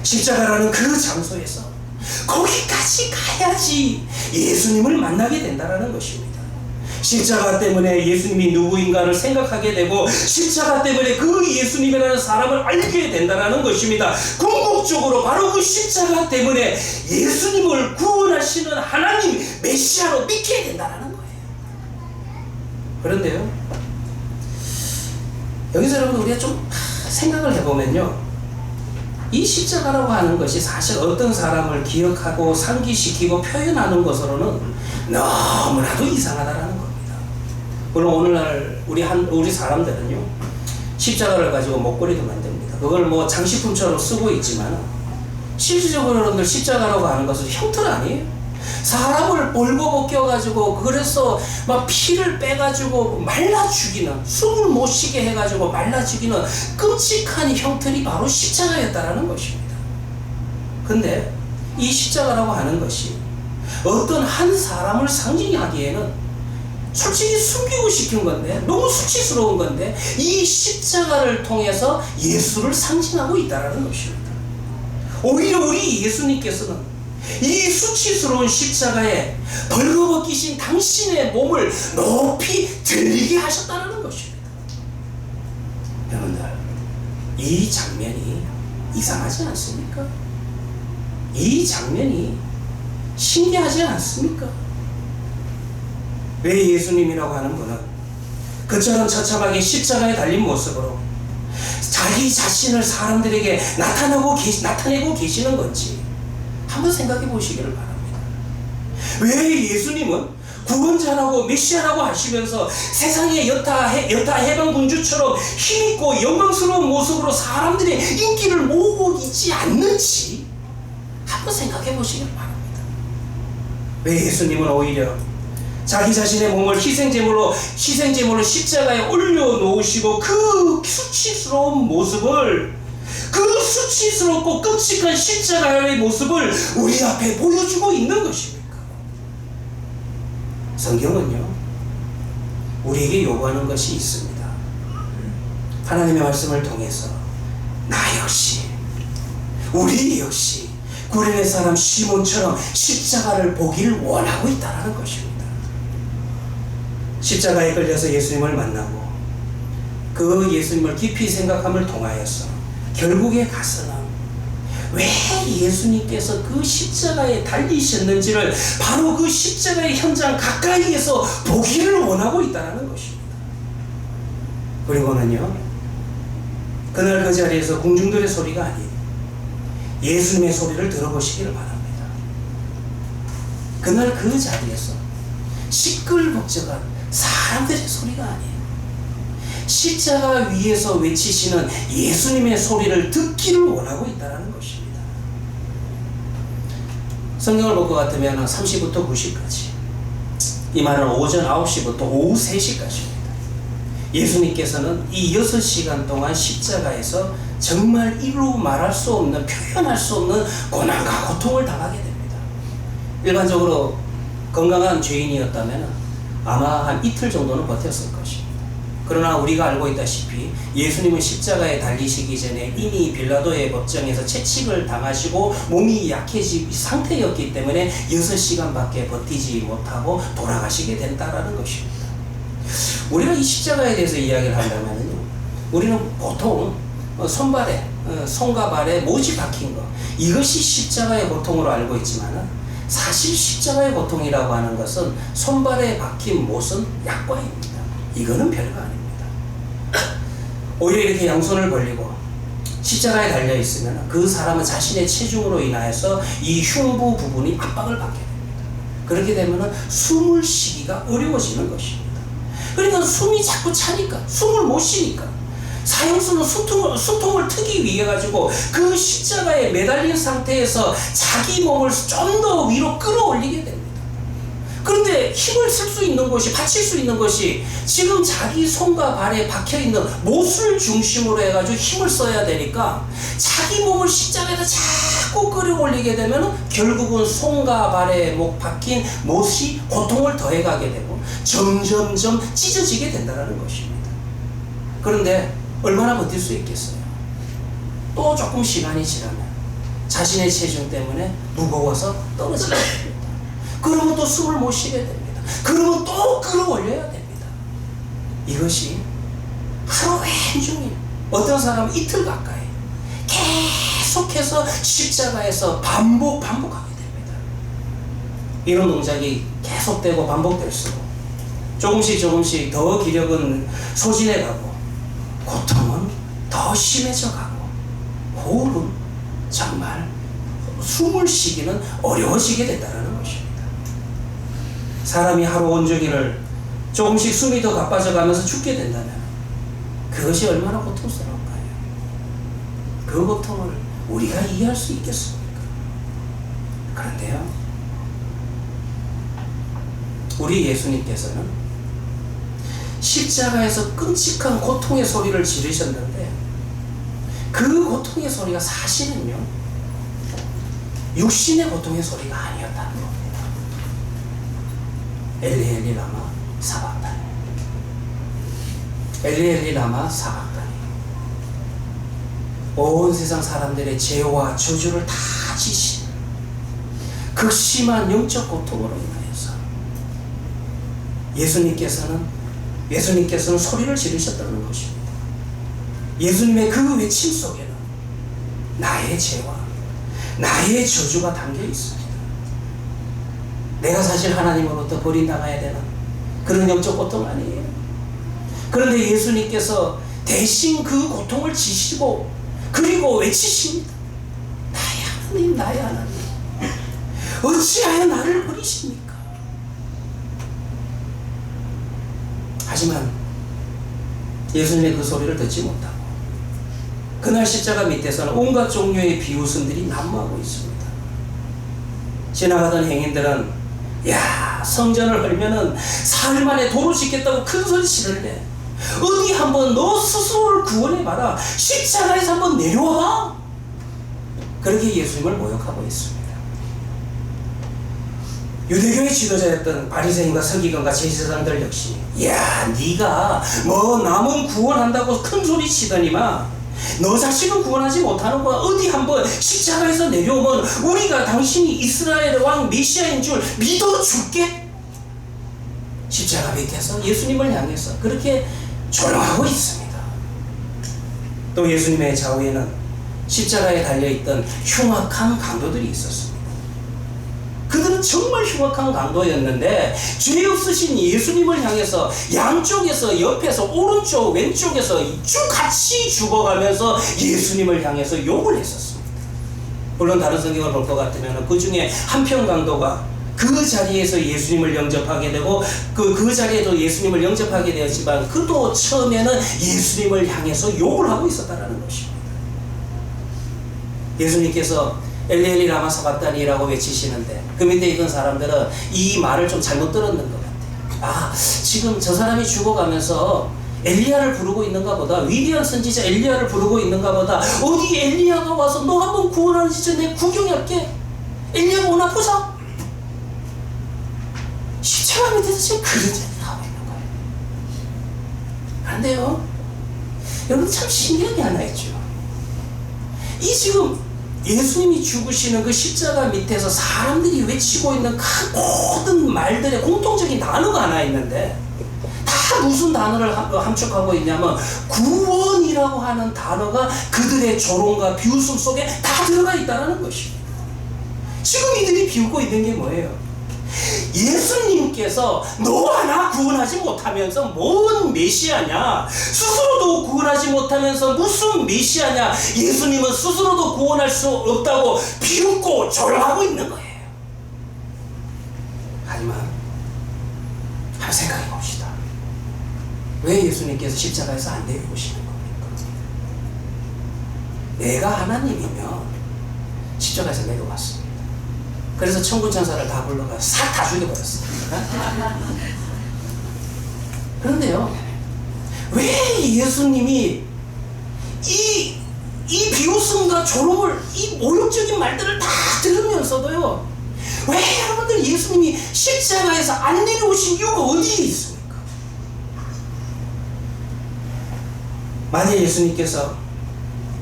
십자가라는 그 장소에서 거기까지 가야지 예수님을 만나게 된다는 것입니다. 십자가 때문에 예수님이 누구인가를 생각하게 되고 십자가 때문에 그 예수님이라는 사람을 알게 된다는 것입니다. 궁극적으로 바로 그 십자가 때문에 예수님을 구원하시는 하나님 메시아로 믿게 된다는 거예요. 그런데요, 여기서 여러분 우리가 좀 생각을 해보면요, 이 십자가라고 하는 것이 사실 어떤 사람을 기억하고 상기시키고 표현하는 것으로는 너무나도 이상하다라는 겁니다. 물론 오늘날 우리 사람들은요, 십자가를 가지고 목걸이도 만듭니다. 그걸 뭐 장식품처럼 쓰고 있지만 실질적으로 여러분들 십자가라고 하는 것은 형틀 아니에요? 사람을 벌거벗겨 가지고 그래서 막 피를 빼가지고 말라 죽이는, 숨을 못 쉬게 해가지고 말라 죽이는 끔찍한 형틀이 바로 십자가였다라는 것입니다. 근데 이 십자가라고 하는 것이 어떤 한 사람을 상징하기에는 솔직히 숨기고 싶은 건데, 너무 수치스러운 건데, 이 십자가를 통해서 예수를 상징하고 있다라는 것입니다. 오히려 우리 예수님께서는 이 수치스러운 십자가에 벌거벗기신 당신의 몸을 높이 들리게 하셨다는 것입니다. 여러분들, 이 장면이 이상하지 않습니까? 이 장면이 신기하지 않습니까? 왜 예수님이라고 하는 분은 그처럼 처참하게 십자가에 달린 모습으로 자기 자신을 사람들에게 나타내고 계시는 건지 한번 생각해 보시기를 바랍니다. 왜 예수님은 구원자라고 메시아라고 하시면서 세상의 여타 해방군주처럼 힘있고 영광스러운 모습으로 사람들의 인기를 모으고 있지 않는지 한번 생각해 보시기를 바랍니다. 왜 예수님은 오히려 자기 자신의 몸을 희생제물로 십자가에 올려놓으시고 그 수치스러운 모습을, 그 수치스럽고 끔찍한 십자가의 모습을 우리 앞에 보여주고 있는 것입니까? 성경은요, 우리에게 요구하는 것이 있습니다. 하나님의 말씀을 통해서 나 역시, 우리 역시 구레네 사람 시몬처럼 십자가를 보기를 원하고 있다는 것입니다. 십자가에 걸려서 예수님을 만나고 그 예수님을 깊이 생각함을 통하여서 결국에 가서는 왜 예수님께서 그 십자가에 달리셨는지를 바로 그 십자가의 현장 가까이에서 보기를 원하고 있다는 것입니다. 그리고는요, 그날 그 자리에서 공중들의 소리가 아닌 예수님의 소리를 들어보시기를 바랍니다. 그날 그 자리에서 시끌벅적한 사람들의 소리가 아니에요. 십자가 위에서 외치시는 예수님의 소리를 듣기를 원하고 있다는 것입니다. 성경을 볼 것 같으면 30부터 90까지, 이 말은 오전 9시부터 오후 3시까지입니다. 예수님께서는 이 6시간 동안 십자가에서 정말 이루 말할 수 없는, 표현할 수 없는 고난과 고통을 당하게 됩니다. 일반적으로 건강한 죄인이었다면 아마 한 이틀 정도는 버텼을 것입니다. 그러나 우리가 알고 있다시피 예수님은 십자가에 달리시기 전에 이미 빌라도의 법정에서 채찍을 당하시고 몸이 약해진 상태였기 때문에 6시간밖에 버티지 못하고 돌아가시게 된다라는 것입니다. 우리가 이 십자가에 대해서 이야기를 한다면요, 우리는 보통 손발에, 손과 발에 못이 박힌 것, 이것이 십자가의 고통으로 알고 있지만 사실 십자가의 고통이라고 하는 것은 손발에 박힌 못은 약과입니다. 이거는 별거 아닙니다. 오히려 이렇게 양손을 벌리고 십자가에 달려 있으면 그 사람은 자신의 체중으로 인하여서 이 흉부 부분이 압박을 받게 됩니다. 그렇게 되면 숨을 쉬기가 어려워지는 것입니다. 그러니까 숨이 자꾸 차니까, 숨을 못 쉬니까 사형수는 수통을 트기 위해 가지고 그 십자가에 매달린 상태에서 자기 몸을 좀 더 위로 끌어올리게 됩니다. 그런데 힘을 쓸 수 있는 것이, 받칠 수 있는 것이 지금 자기 손과 발에 박혀있는 못을 중심으로 해가지고 힘을 써야 되니까 자기 몸을 십자가에다 자꾸 끌어올리게 되면 결국은 손과 발에 박힌 못이 고통을 더해가게 되고 점점점 찢어지게 된다는 것입니다. 그런데 얼마나 버틸 수 있겠어요? 또 조금 시간이 지나면 자신의 체중 때문에 무거워서 떨어지게 됩니다. 그러면 또 숨을 못 쉬게 됩니다. 그러면 또 끌어올려야 됩니다. 이것이 하루 종일, 어떤 사람은 이틀 가까이 계속해서 십자가에서 반복하게 됩니다. 이런 동작이 계속되고 반복될수록 조금씩 더 기력은 소진해가고 고통은 더 심해져 가고 호흡은 정말 숨을 쉬기는 어려워지게 됐다는 것입니다. 사람이 하루 온종일을 조금씩 숨이 더 가빠져 가면서 죽게 된다면 그것이 얼마나 고통스러울까요? 그 고통을 우리가 이해할 수 있겠습니까? 그런데요, 우리 예수님께서는 십자가에서 끔찍한 고통의 소리를 지르셨는데 그 고통의 소리가 사실은요, 육신의 고통의 소리가 아니었다는 겁니다. 엘리 엘리 라마 사박다니, 엘리 엘리 라마 사박다니. 온 세상 사람들의 죄와 저주를 다 지신 극심한 영적 고통으로 인하여서 예수님께서는 소리를 지르셨다는 것입니다. 예수님의 그 외침 속에는 나의 죄와 나의 저주가 담겨 있습니다. 내가 사실 하나님으로부터 버림당해야 되는 그런 영적 고통 아니에요. 그런데 예수님께서 대신 그 고통을 지시고 그리고 외치십니다. 나의 하나님, 나의 하나님, 어찌하여 나를 버리십니까? 하지만 예수님의 그 소리를 듣지 못하고 그날 십자가 밑에서는 온갖 종류의 비웃음들이 난무하고 있습니다. 지나가던 행인들은 야, 성전을 헐면은 사흘 만에 도로 짓겠다고 큰 소리 치는데 어디 한번 너 스스로를 구원해봐라, 십자가에서 한번 내려와봐, 그렇게 예수님을 모욕하고 있습니다. 유대교의 지도자였던 바리새인과 서기관과 제사장들 역시 야, 네가 뭐 남은 구원한다고 큰 소리 치더니만 너 자신은 구원하지 못하는 거야. 어디 한번 십자가에서 내려오면 우리가 당신이 이스라엘의 왕 메시아인 줄 믿어줄게. 십자가 밑에서 예수님을 향해서 그렇게 조롱하고 있습니다. 또 예수님의 좌우에는 십자가에 달려있던 흉악한 강도들이 있었습니다. 그들은 정말 흉악한 강도였는데 죄 없으신 예수님을 향해서 양쪽에서, 옆에서, 오른쪽 왼쪽에서 쭉 같이 죽어가면서 예수님을 향해서 욕을 했었습니다. 물론 다른 성경을 볼 것 같으면 그 중에 한편 강도가 그 자리에서 예수님을 영접하게 되고 그 자리에도 예수님을 영접하게 되었지만 그도 처음에는 예수님을 향해서 욕을 하고 있었다는 것입니다. 예수님께서 엘리 엘리 라마 사박다니라고 외치시는데 그 밑에 있던 사람들은 이 말을 좀 잘못 들었는 것 같아요. 아, 지금 저 사람이 죽어가면서 엘리야를 부르고 있는가 보다, 위대한 선지자 엘리야를 부르고 있는가 보다, 어디 엘리야가 와서 너 한번 구원하는지 전에 구경할게, 엘리야가 오나 보자. 십자가 밑에서 지금 그런 얘기를 하고 있는 거예요. 그런데요, 여러분 참 신기한 게 하나 있죠. 이 지금 예수님이 죽으시는 그 십자가 밑에서 사람들이 외치고 있는 그 모든 말들의 공통적인 단어가 하나 있는데 다 무슨 단어를 함축하고 있냐면 구원이라고 하는 단어가 그들의 조롱과 비웃음 속에 다 들어가 있다는 것입니다. 지금 이들이 비웃고 있는 게 뭐예요? 예수님께서 너와 나 구원하지 못하면서 뭔 메시아냐, 스스로도 구원하지 못하면서 무슨 메시아냐, 예수님은 스스로도 구원할 수 없다고 비웃고 조롱하고 있는 거예요. 하지만 한번 생각해 봅시다. 왜 예수님께서 십자가에서 안 내려오시는 겁니까? 내가 하나님이면 십자가에서 내려왔습니다. 그래서 천군 천사를 다 불러가 싹 다 죽여버렸어요. 그런데요, 왜 예수님이 이 비웃음과 조롱을, 이 모욕적인 말들을 다 들으면서도요, 왜 여러분들 예수님이 십자가에서 안 내려오신 이유가 어디에 있습니까? 만약 예수님께서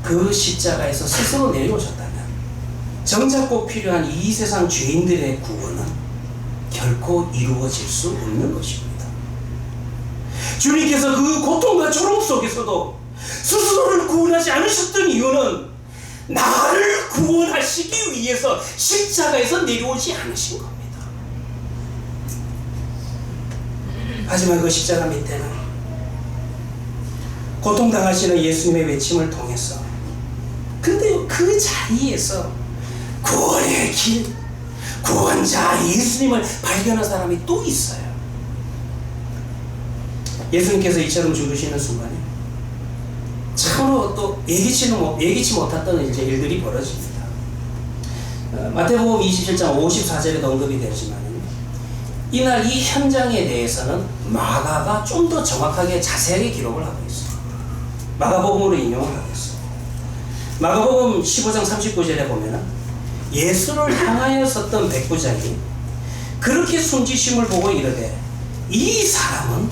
그 십자가에서 스스로 내려오셨다면 정작 꼭 필요한 이 세상 죄인들의 구원은 결코 이루어질 수 없는 것입니다. 주님께서 그 고통과 조롱 속에서도 스스로를 구원하지 않으셨던 이유는 나를 구원하시기 위해서 십자가에서 내려오지 않으신 겁니다. 하지만 그 십자가 밑에는 고통당하시는 예수님의 외침을 통해서, 근데 그 자리에서 구원의 길, 구원자 예수님을 발견한 사람이 또 있어요. 예수님께서 이처럼 죽으시는 순간에 참으로 또 예기치 못했던 이제 일들이 벌어집니다. 마태복음 27장 54절에도 언급이 되지만 이날 이 현장에 대해서는 마가가 좀 더 정확하게 자세하게 기록을 하고 있어요. 마가복음으로 인용을 하겠습니다. 마가복음 15장 39절에 보면은 예수를 향하여 섰던 백부장이 그렇게 숨지심을 보고 이르되 이 사람은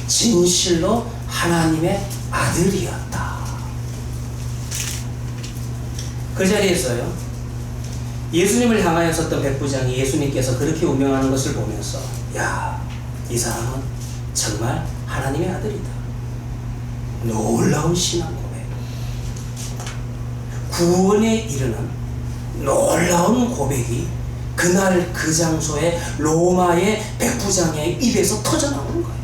진실로 하나님의 아들이었다. 그 자리에서요, 예수님을 향하여 섰던 백부장이 예수님께서 그렇게 운명하는 것을 보면서 야, 이 사람은 정말 하나님의 아들이다. 놀라운 신앙 고백, 구원에 이르는 놀라운 고백이 그날 그 장소에 로마의 백부장의 입에서 터져나오는 거예요.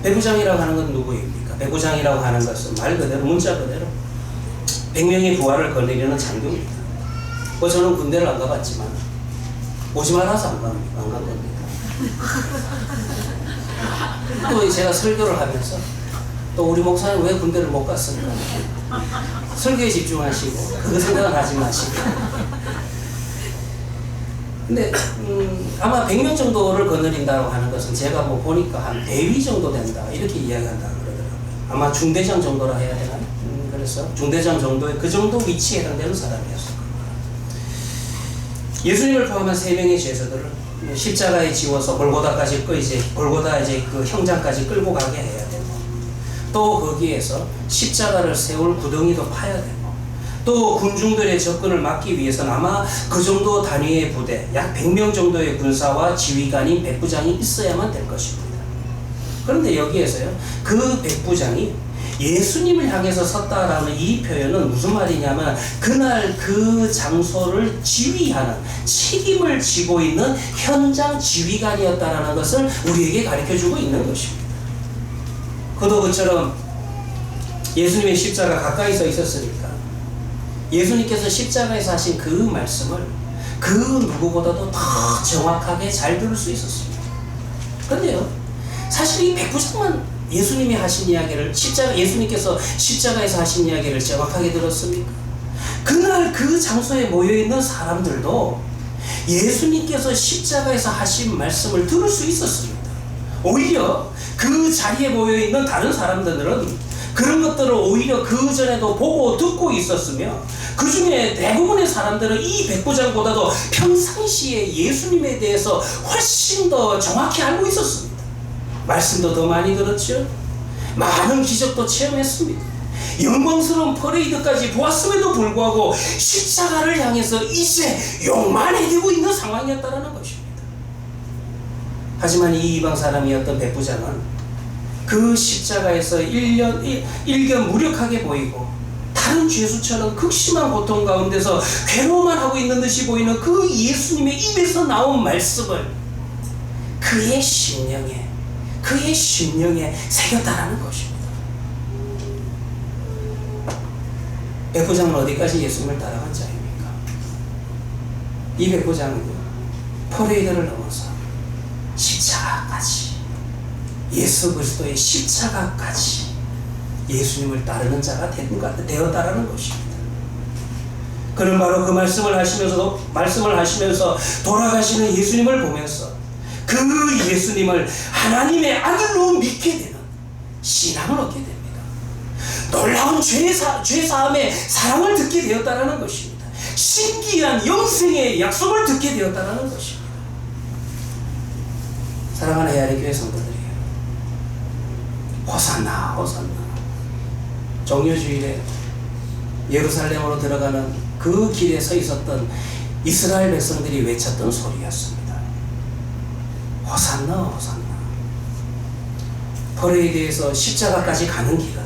백부장이라고 하는 건 누구입니까? 백부장이라고 하는 것은 말 그대로 문자 그대로 100명의 부하를 거느리는 장교입니다. 저는 군대를 안 가봤지만 오지 말아서 안 간 겁니다. 또 제가 설교를 하면서 또 우리 목사님 왜 군대를 못 갔습니까? 설교에 집중하시고 그 생각은 하지 마시고. 근데 아마 100명 정도를 거느린다고 하는 것은 제가 뭐 보니까 한 대위 정도 된다 이렇게 이야기한다 그러더라고요. 아마 중대장 정도라 해야 되나? 그래서 중대장 정도의 그 정도 위치에 해당되는 사람이었을 겁니다. 예수님을 포함한 3명의 죄수들을 십자가에 지워서 골고다까지 골고다 그 형장까지 끌고 가게 해야 되고, 또 거기에서 십자가를 세울 구덩이도 파야 되고, 또 군중들의 접근을 막기 위해서는 아마 그 정도 단위의 부대, 약 100명 정도의 군사와 지휘관인 백부장이 있어야만 될 것입니다. 그런데 여기에서요, 그 백부장이 예수님을 향해서 섰다라는 이 표현은 무슨 말이냐면 그날 그 장소를 지휘하는, 책임을 지고 있는 현장 지휘관이었다라는 것을 우리에게 가르쳐주고 있는 것입니다. 그도 그처럼 예수님의 십자가 가까이서 있었으니까 예수님께서 십자가에서 하신 그 말씀을 그 누구보다도 더 정확하게 잘 들을 수 있었습니다. 그런데요, 사실 이 백부장만 예수님이 하신 이야기를, 예수님께서 십자가에서 하신 이야기를 정확하게 들었습니까? 그날 그 장소에 모여있는 사람들도 예수님께서 십자가에서 하신 말씀을 들을 수 있었습니다. 오히려 그 자리에 모여있는 다른 사람들은 그런 것들을 오히려 그 전에도 보고 듣고 있었으며, 그 중에 대부분의 사람들은 이 백부장보다도 평상시에 예수님에 대해서 훨씬 더 정확히 알고 있었습니다. 말씀도 더 많이 들었죠. 많은 기적도 체험했습니다. 영광스러운 퍼레이드까지 보았음에도 불구하고 십자가를 향해서 이제 욕만 해대고 있는 상황이었다는 것입니다. 하지만 이 이방 사람이었던 백부장은 그 십자가에서 일견 무력하게 보이고 다른 죄수처럼 극심한 고통 가운데서 괴로워만 하고 있는 듯이 보이는 그 예수님의 입에서 나온 말씀을 그의 심령에 새겼다라는 것입니다. 백부장은 어디까지 예수님을 따라간 자입니까? 이 백부장은 퍼레이드를 넘어서 십자가까지, 예수 그리스도의 십자가까지 예수님을 따르는 자가 되었다라는 것입니다. 그는 바로 그 말씀을 하시면서 돌아가시는 예수님을 보면서 그 예수님을 하나님의 아들로 믿게 되는 신앙을 얻게 됩니다. 놀라운 죄사함의 사랑을 듣게 되었다는 것입니다. 신기한 영생의 약속을 듣게 되었다는 것입니다. 사랑하는 헤아리 교회 성도들이에요. 호산나 호산나. 종려주일에 예루살렘으로 들어가는 그 길에 서 있었던 이스라엘 백성들이 외쳤던 소리였습니다. 호산나 호산나. 퍼레이드에서 십자가까지 가는 길은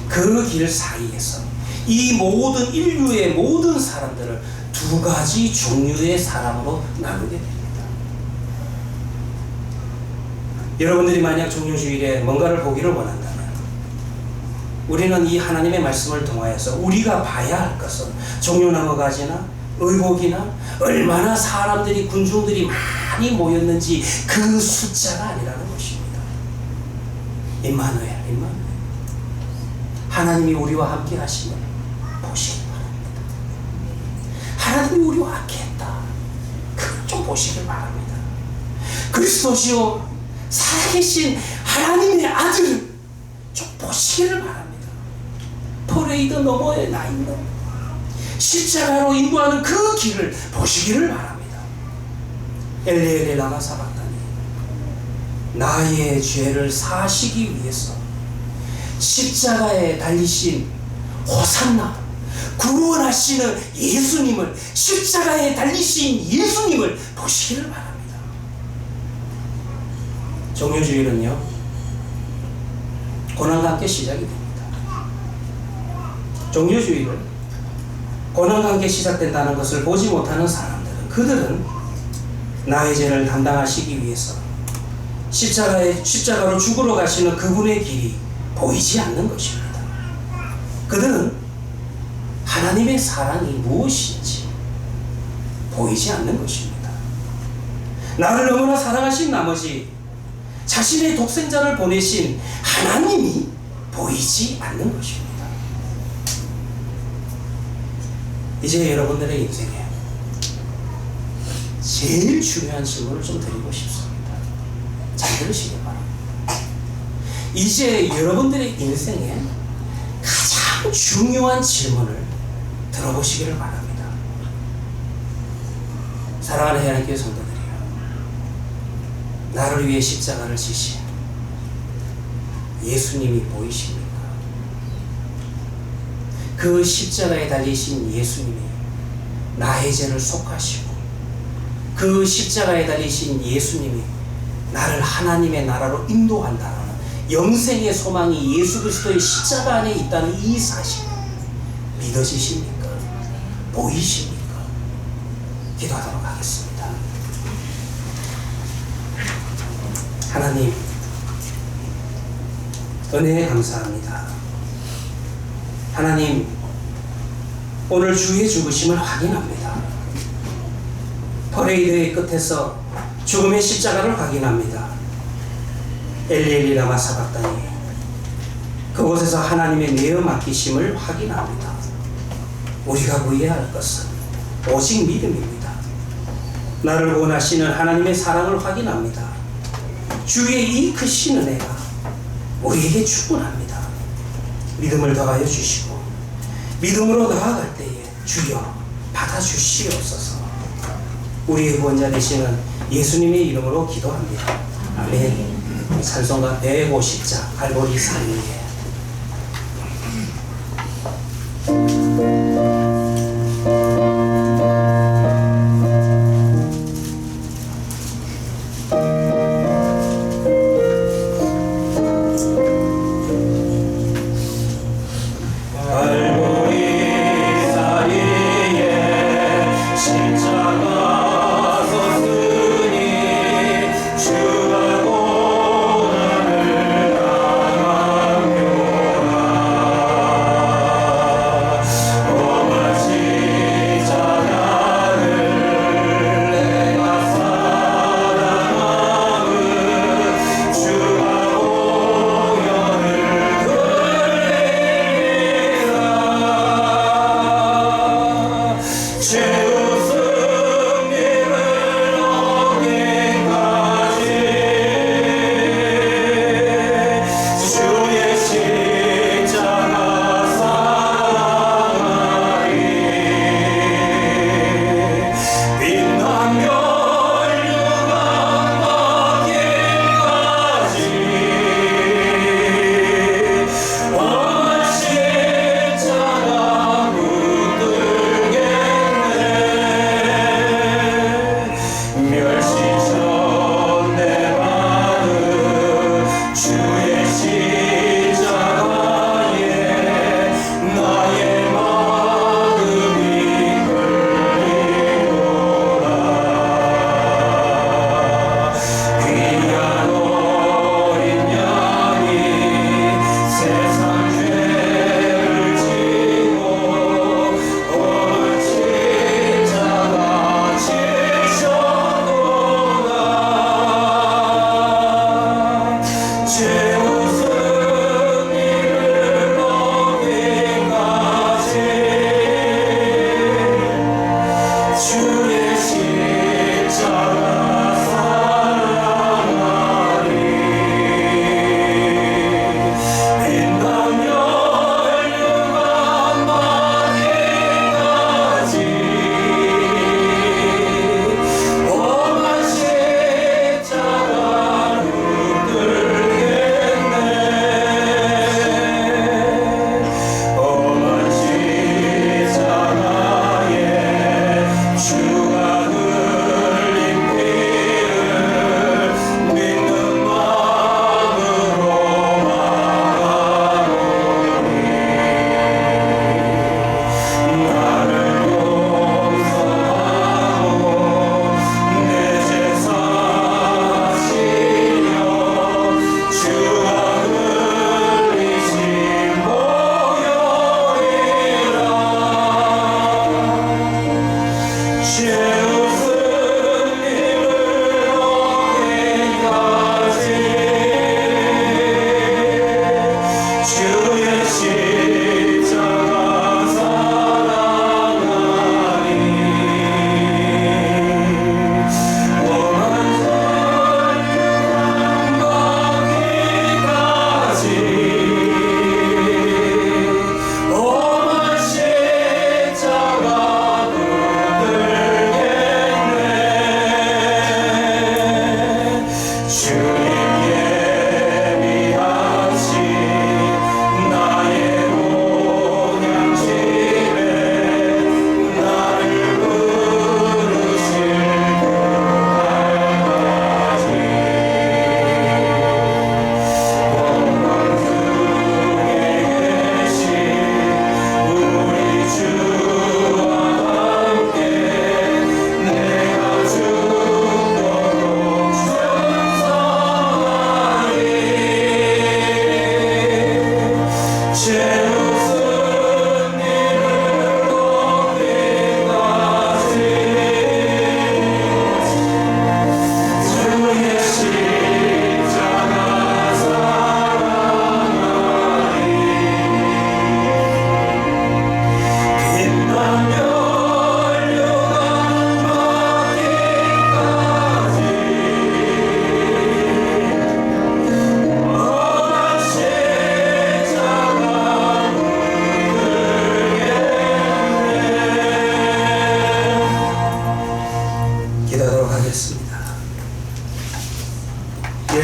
그 길 사이에서 이 모든 인류의 모든 사람들을 두 가지 종류의 사람으로 나누게 됩니다. 여러분들이 만약 종료주일에 뭔가를 보기를 원한다면 우리는 이 하나님의 말씀을 통하여서 우리가 봐야 할 것은 종려나무 가지나 의복이나 얼마나 사람들이 군중들이 많이 모였는지 그 숫자가 아니라는 것입니다. 임마누엘 하나님이 우리와 함께 하심을 보시기 바랍니다. 하나님이 우리와 함께 했다. 그걸 좀 보시길 바랍니다. 그리스도시요 살아계신 하나님의 아들을 좀 보시기를 바랍니다. 퍼레이드 너머에 나 있는 십자가로 인도하는 그 길을 보시기를 바랍니다. 엘레 라마 사박다니 나의 죄를 사시기 위해서 십자가에 달리신 호산나 구원하시는 예수님을 십자가에 달리신 예수님을 보시기를 바랍니다. 종료주일은요 고난과 함께 시작이 됩니다. 종료주일은 고난과 함께 시작된다는 것을 보지 못하는 사람들은 그들은 나의 죄를 담당하시기 위해서 십자가로 죽으러 가시는 그분의 길이 보이지 않는 것입니다. 그들은 하나님의 사랑이 무엇인지 보이지 않는 것입니다. 나를 너무나 사랑하신 나머지 자신의 독생자를 보내신 하나님이 보이지 않는 것입니다. 이제 여러분들의 인생에 제일 중요한 질문을 좀 드리고 싶습니다. 잘 들으시길 바랍니다. 이제 여러분들의 인생에 가장 중요한 질문을 들어보시기를 바랍니다. 사랑하는 하나님께 성도들이요, 나를 위해 십자가를 지신 예수님이 보이십니까? 그 십자가에 달리신 예수님이 나의 죄를 속하시고 그 십자가에 달리신 예수님이 나를 하나님의 나라로 인도한다는 영생의 소망이 예수 그리스도의 십자가 안에 있다는 이 사실 믿어지십니까? 보이십니까? 기도하도록 하겠습니다. 하나님, 은혜에 감사합니다. 하나님, 오늘 주의 죽으심을 확인합니다. 퍼레이드의 끝에서 죽음의 십자가를 확인합니다. 엘리 라마 사박다니, 그곳에서 하나님의 내어 맡기심을 확인합니다. 우리가 구해야 할 것은 오직 믿음입니다. 나를 원하시는 하나님의 사랑을 확인합니다. 주의 이 크신 은혜가 우리에게 충분합니다. 믿음을 더하여 주시고 믿음으로 나아갈 때에 주여 받아주시옵소서. 우리의 구원자 되시는 예수님의 이름으로 기도합니다. 아멘. 찬송가 150자 갈보리 산 위에 주가 고난을 당하며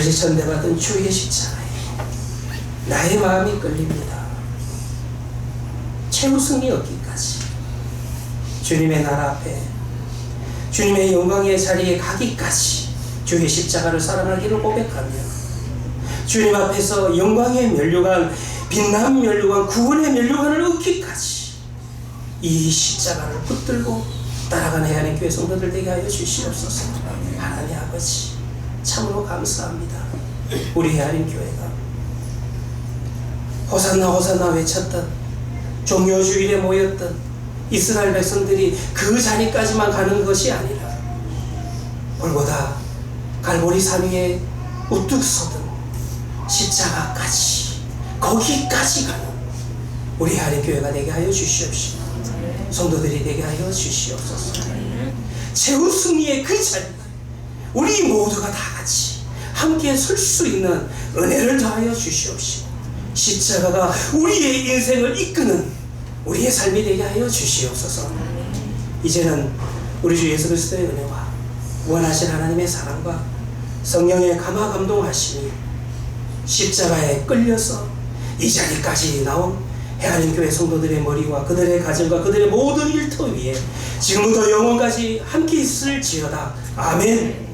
끝까지 전대받은 주의 십자가에 나의 마음이 끌립니다. 최우승이 얻기까지 주님의 나라 앞에 주님의 영광의 자리에 가기까지 주의 십자가를 사랑하기를 고백하며 주님 앞에서 영광의 면류관, 빛난 면류관, 구원의 면류관을 얻기까지 이 십자가를 붙들고 따라가는 하나님 교회 성도들 되게 하여 주시옵소서. 하나님 아버지 참으로 감사합니다. 우리 하나님 교회가 호산나 호산나 외쳤던 종료주일에 모였던 이스라엘 백성들이 그 자리까지만 가는 것이 아니라 골고다 갈보리 산 위에 우뚝 서든 십자가까지 거기까지 가는 우리 하나님 교회가 되게 하여 주시옵시고 성도들이 되게 하여 주시옵소서. 최우승리의 그 자리 우리 모두가 다 같이 함께 설 수 있는 은혜를 더하여 주시옵시고 십자가가 우리의 인생을 이끄는 우리의 삶이 되게 하여 주시옵소서. 이제는 우리 주 예수 그리스도의 은혜와 원하신 하나님의 사랑과 성령의 감화 감동하심이 십자가에 끌려서 이 자리까지 나온 하나님 교회 성도들의 머리와 그들의 가정과 그들의 모든 일터 위에 지금부터 영원까지 함께 있을지어다. 아멘.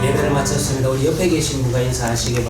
예배를 마쳤습니다. 우리 옆에 계신 분과 인사하시기 바랍니다.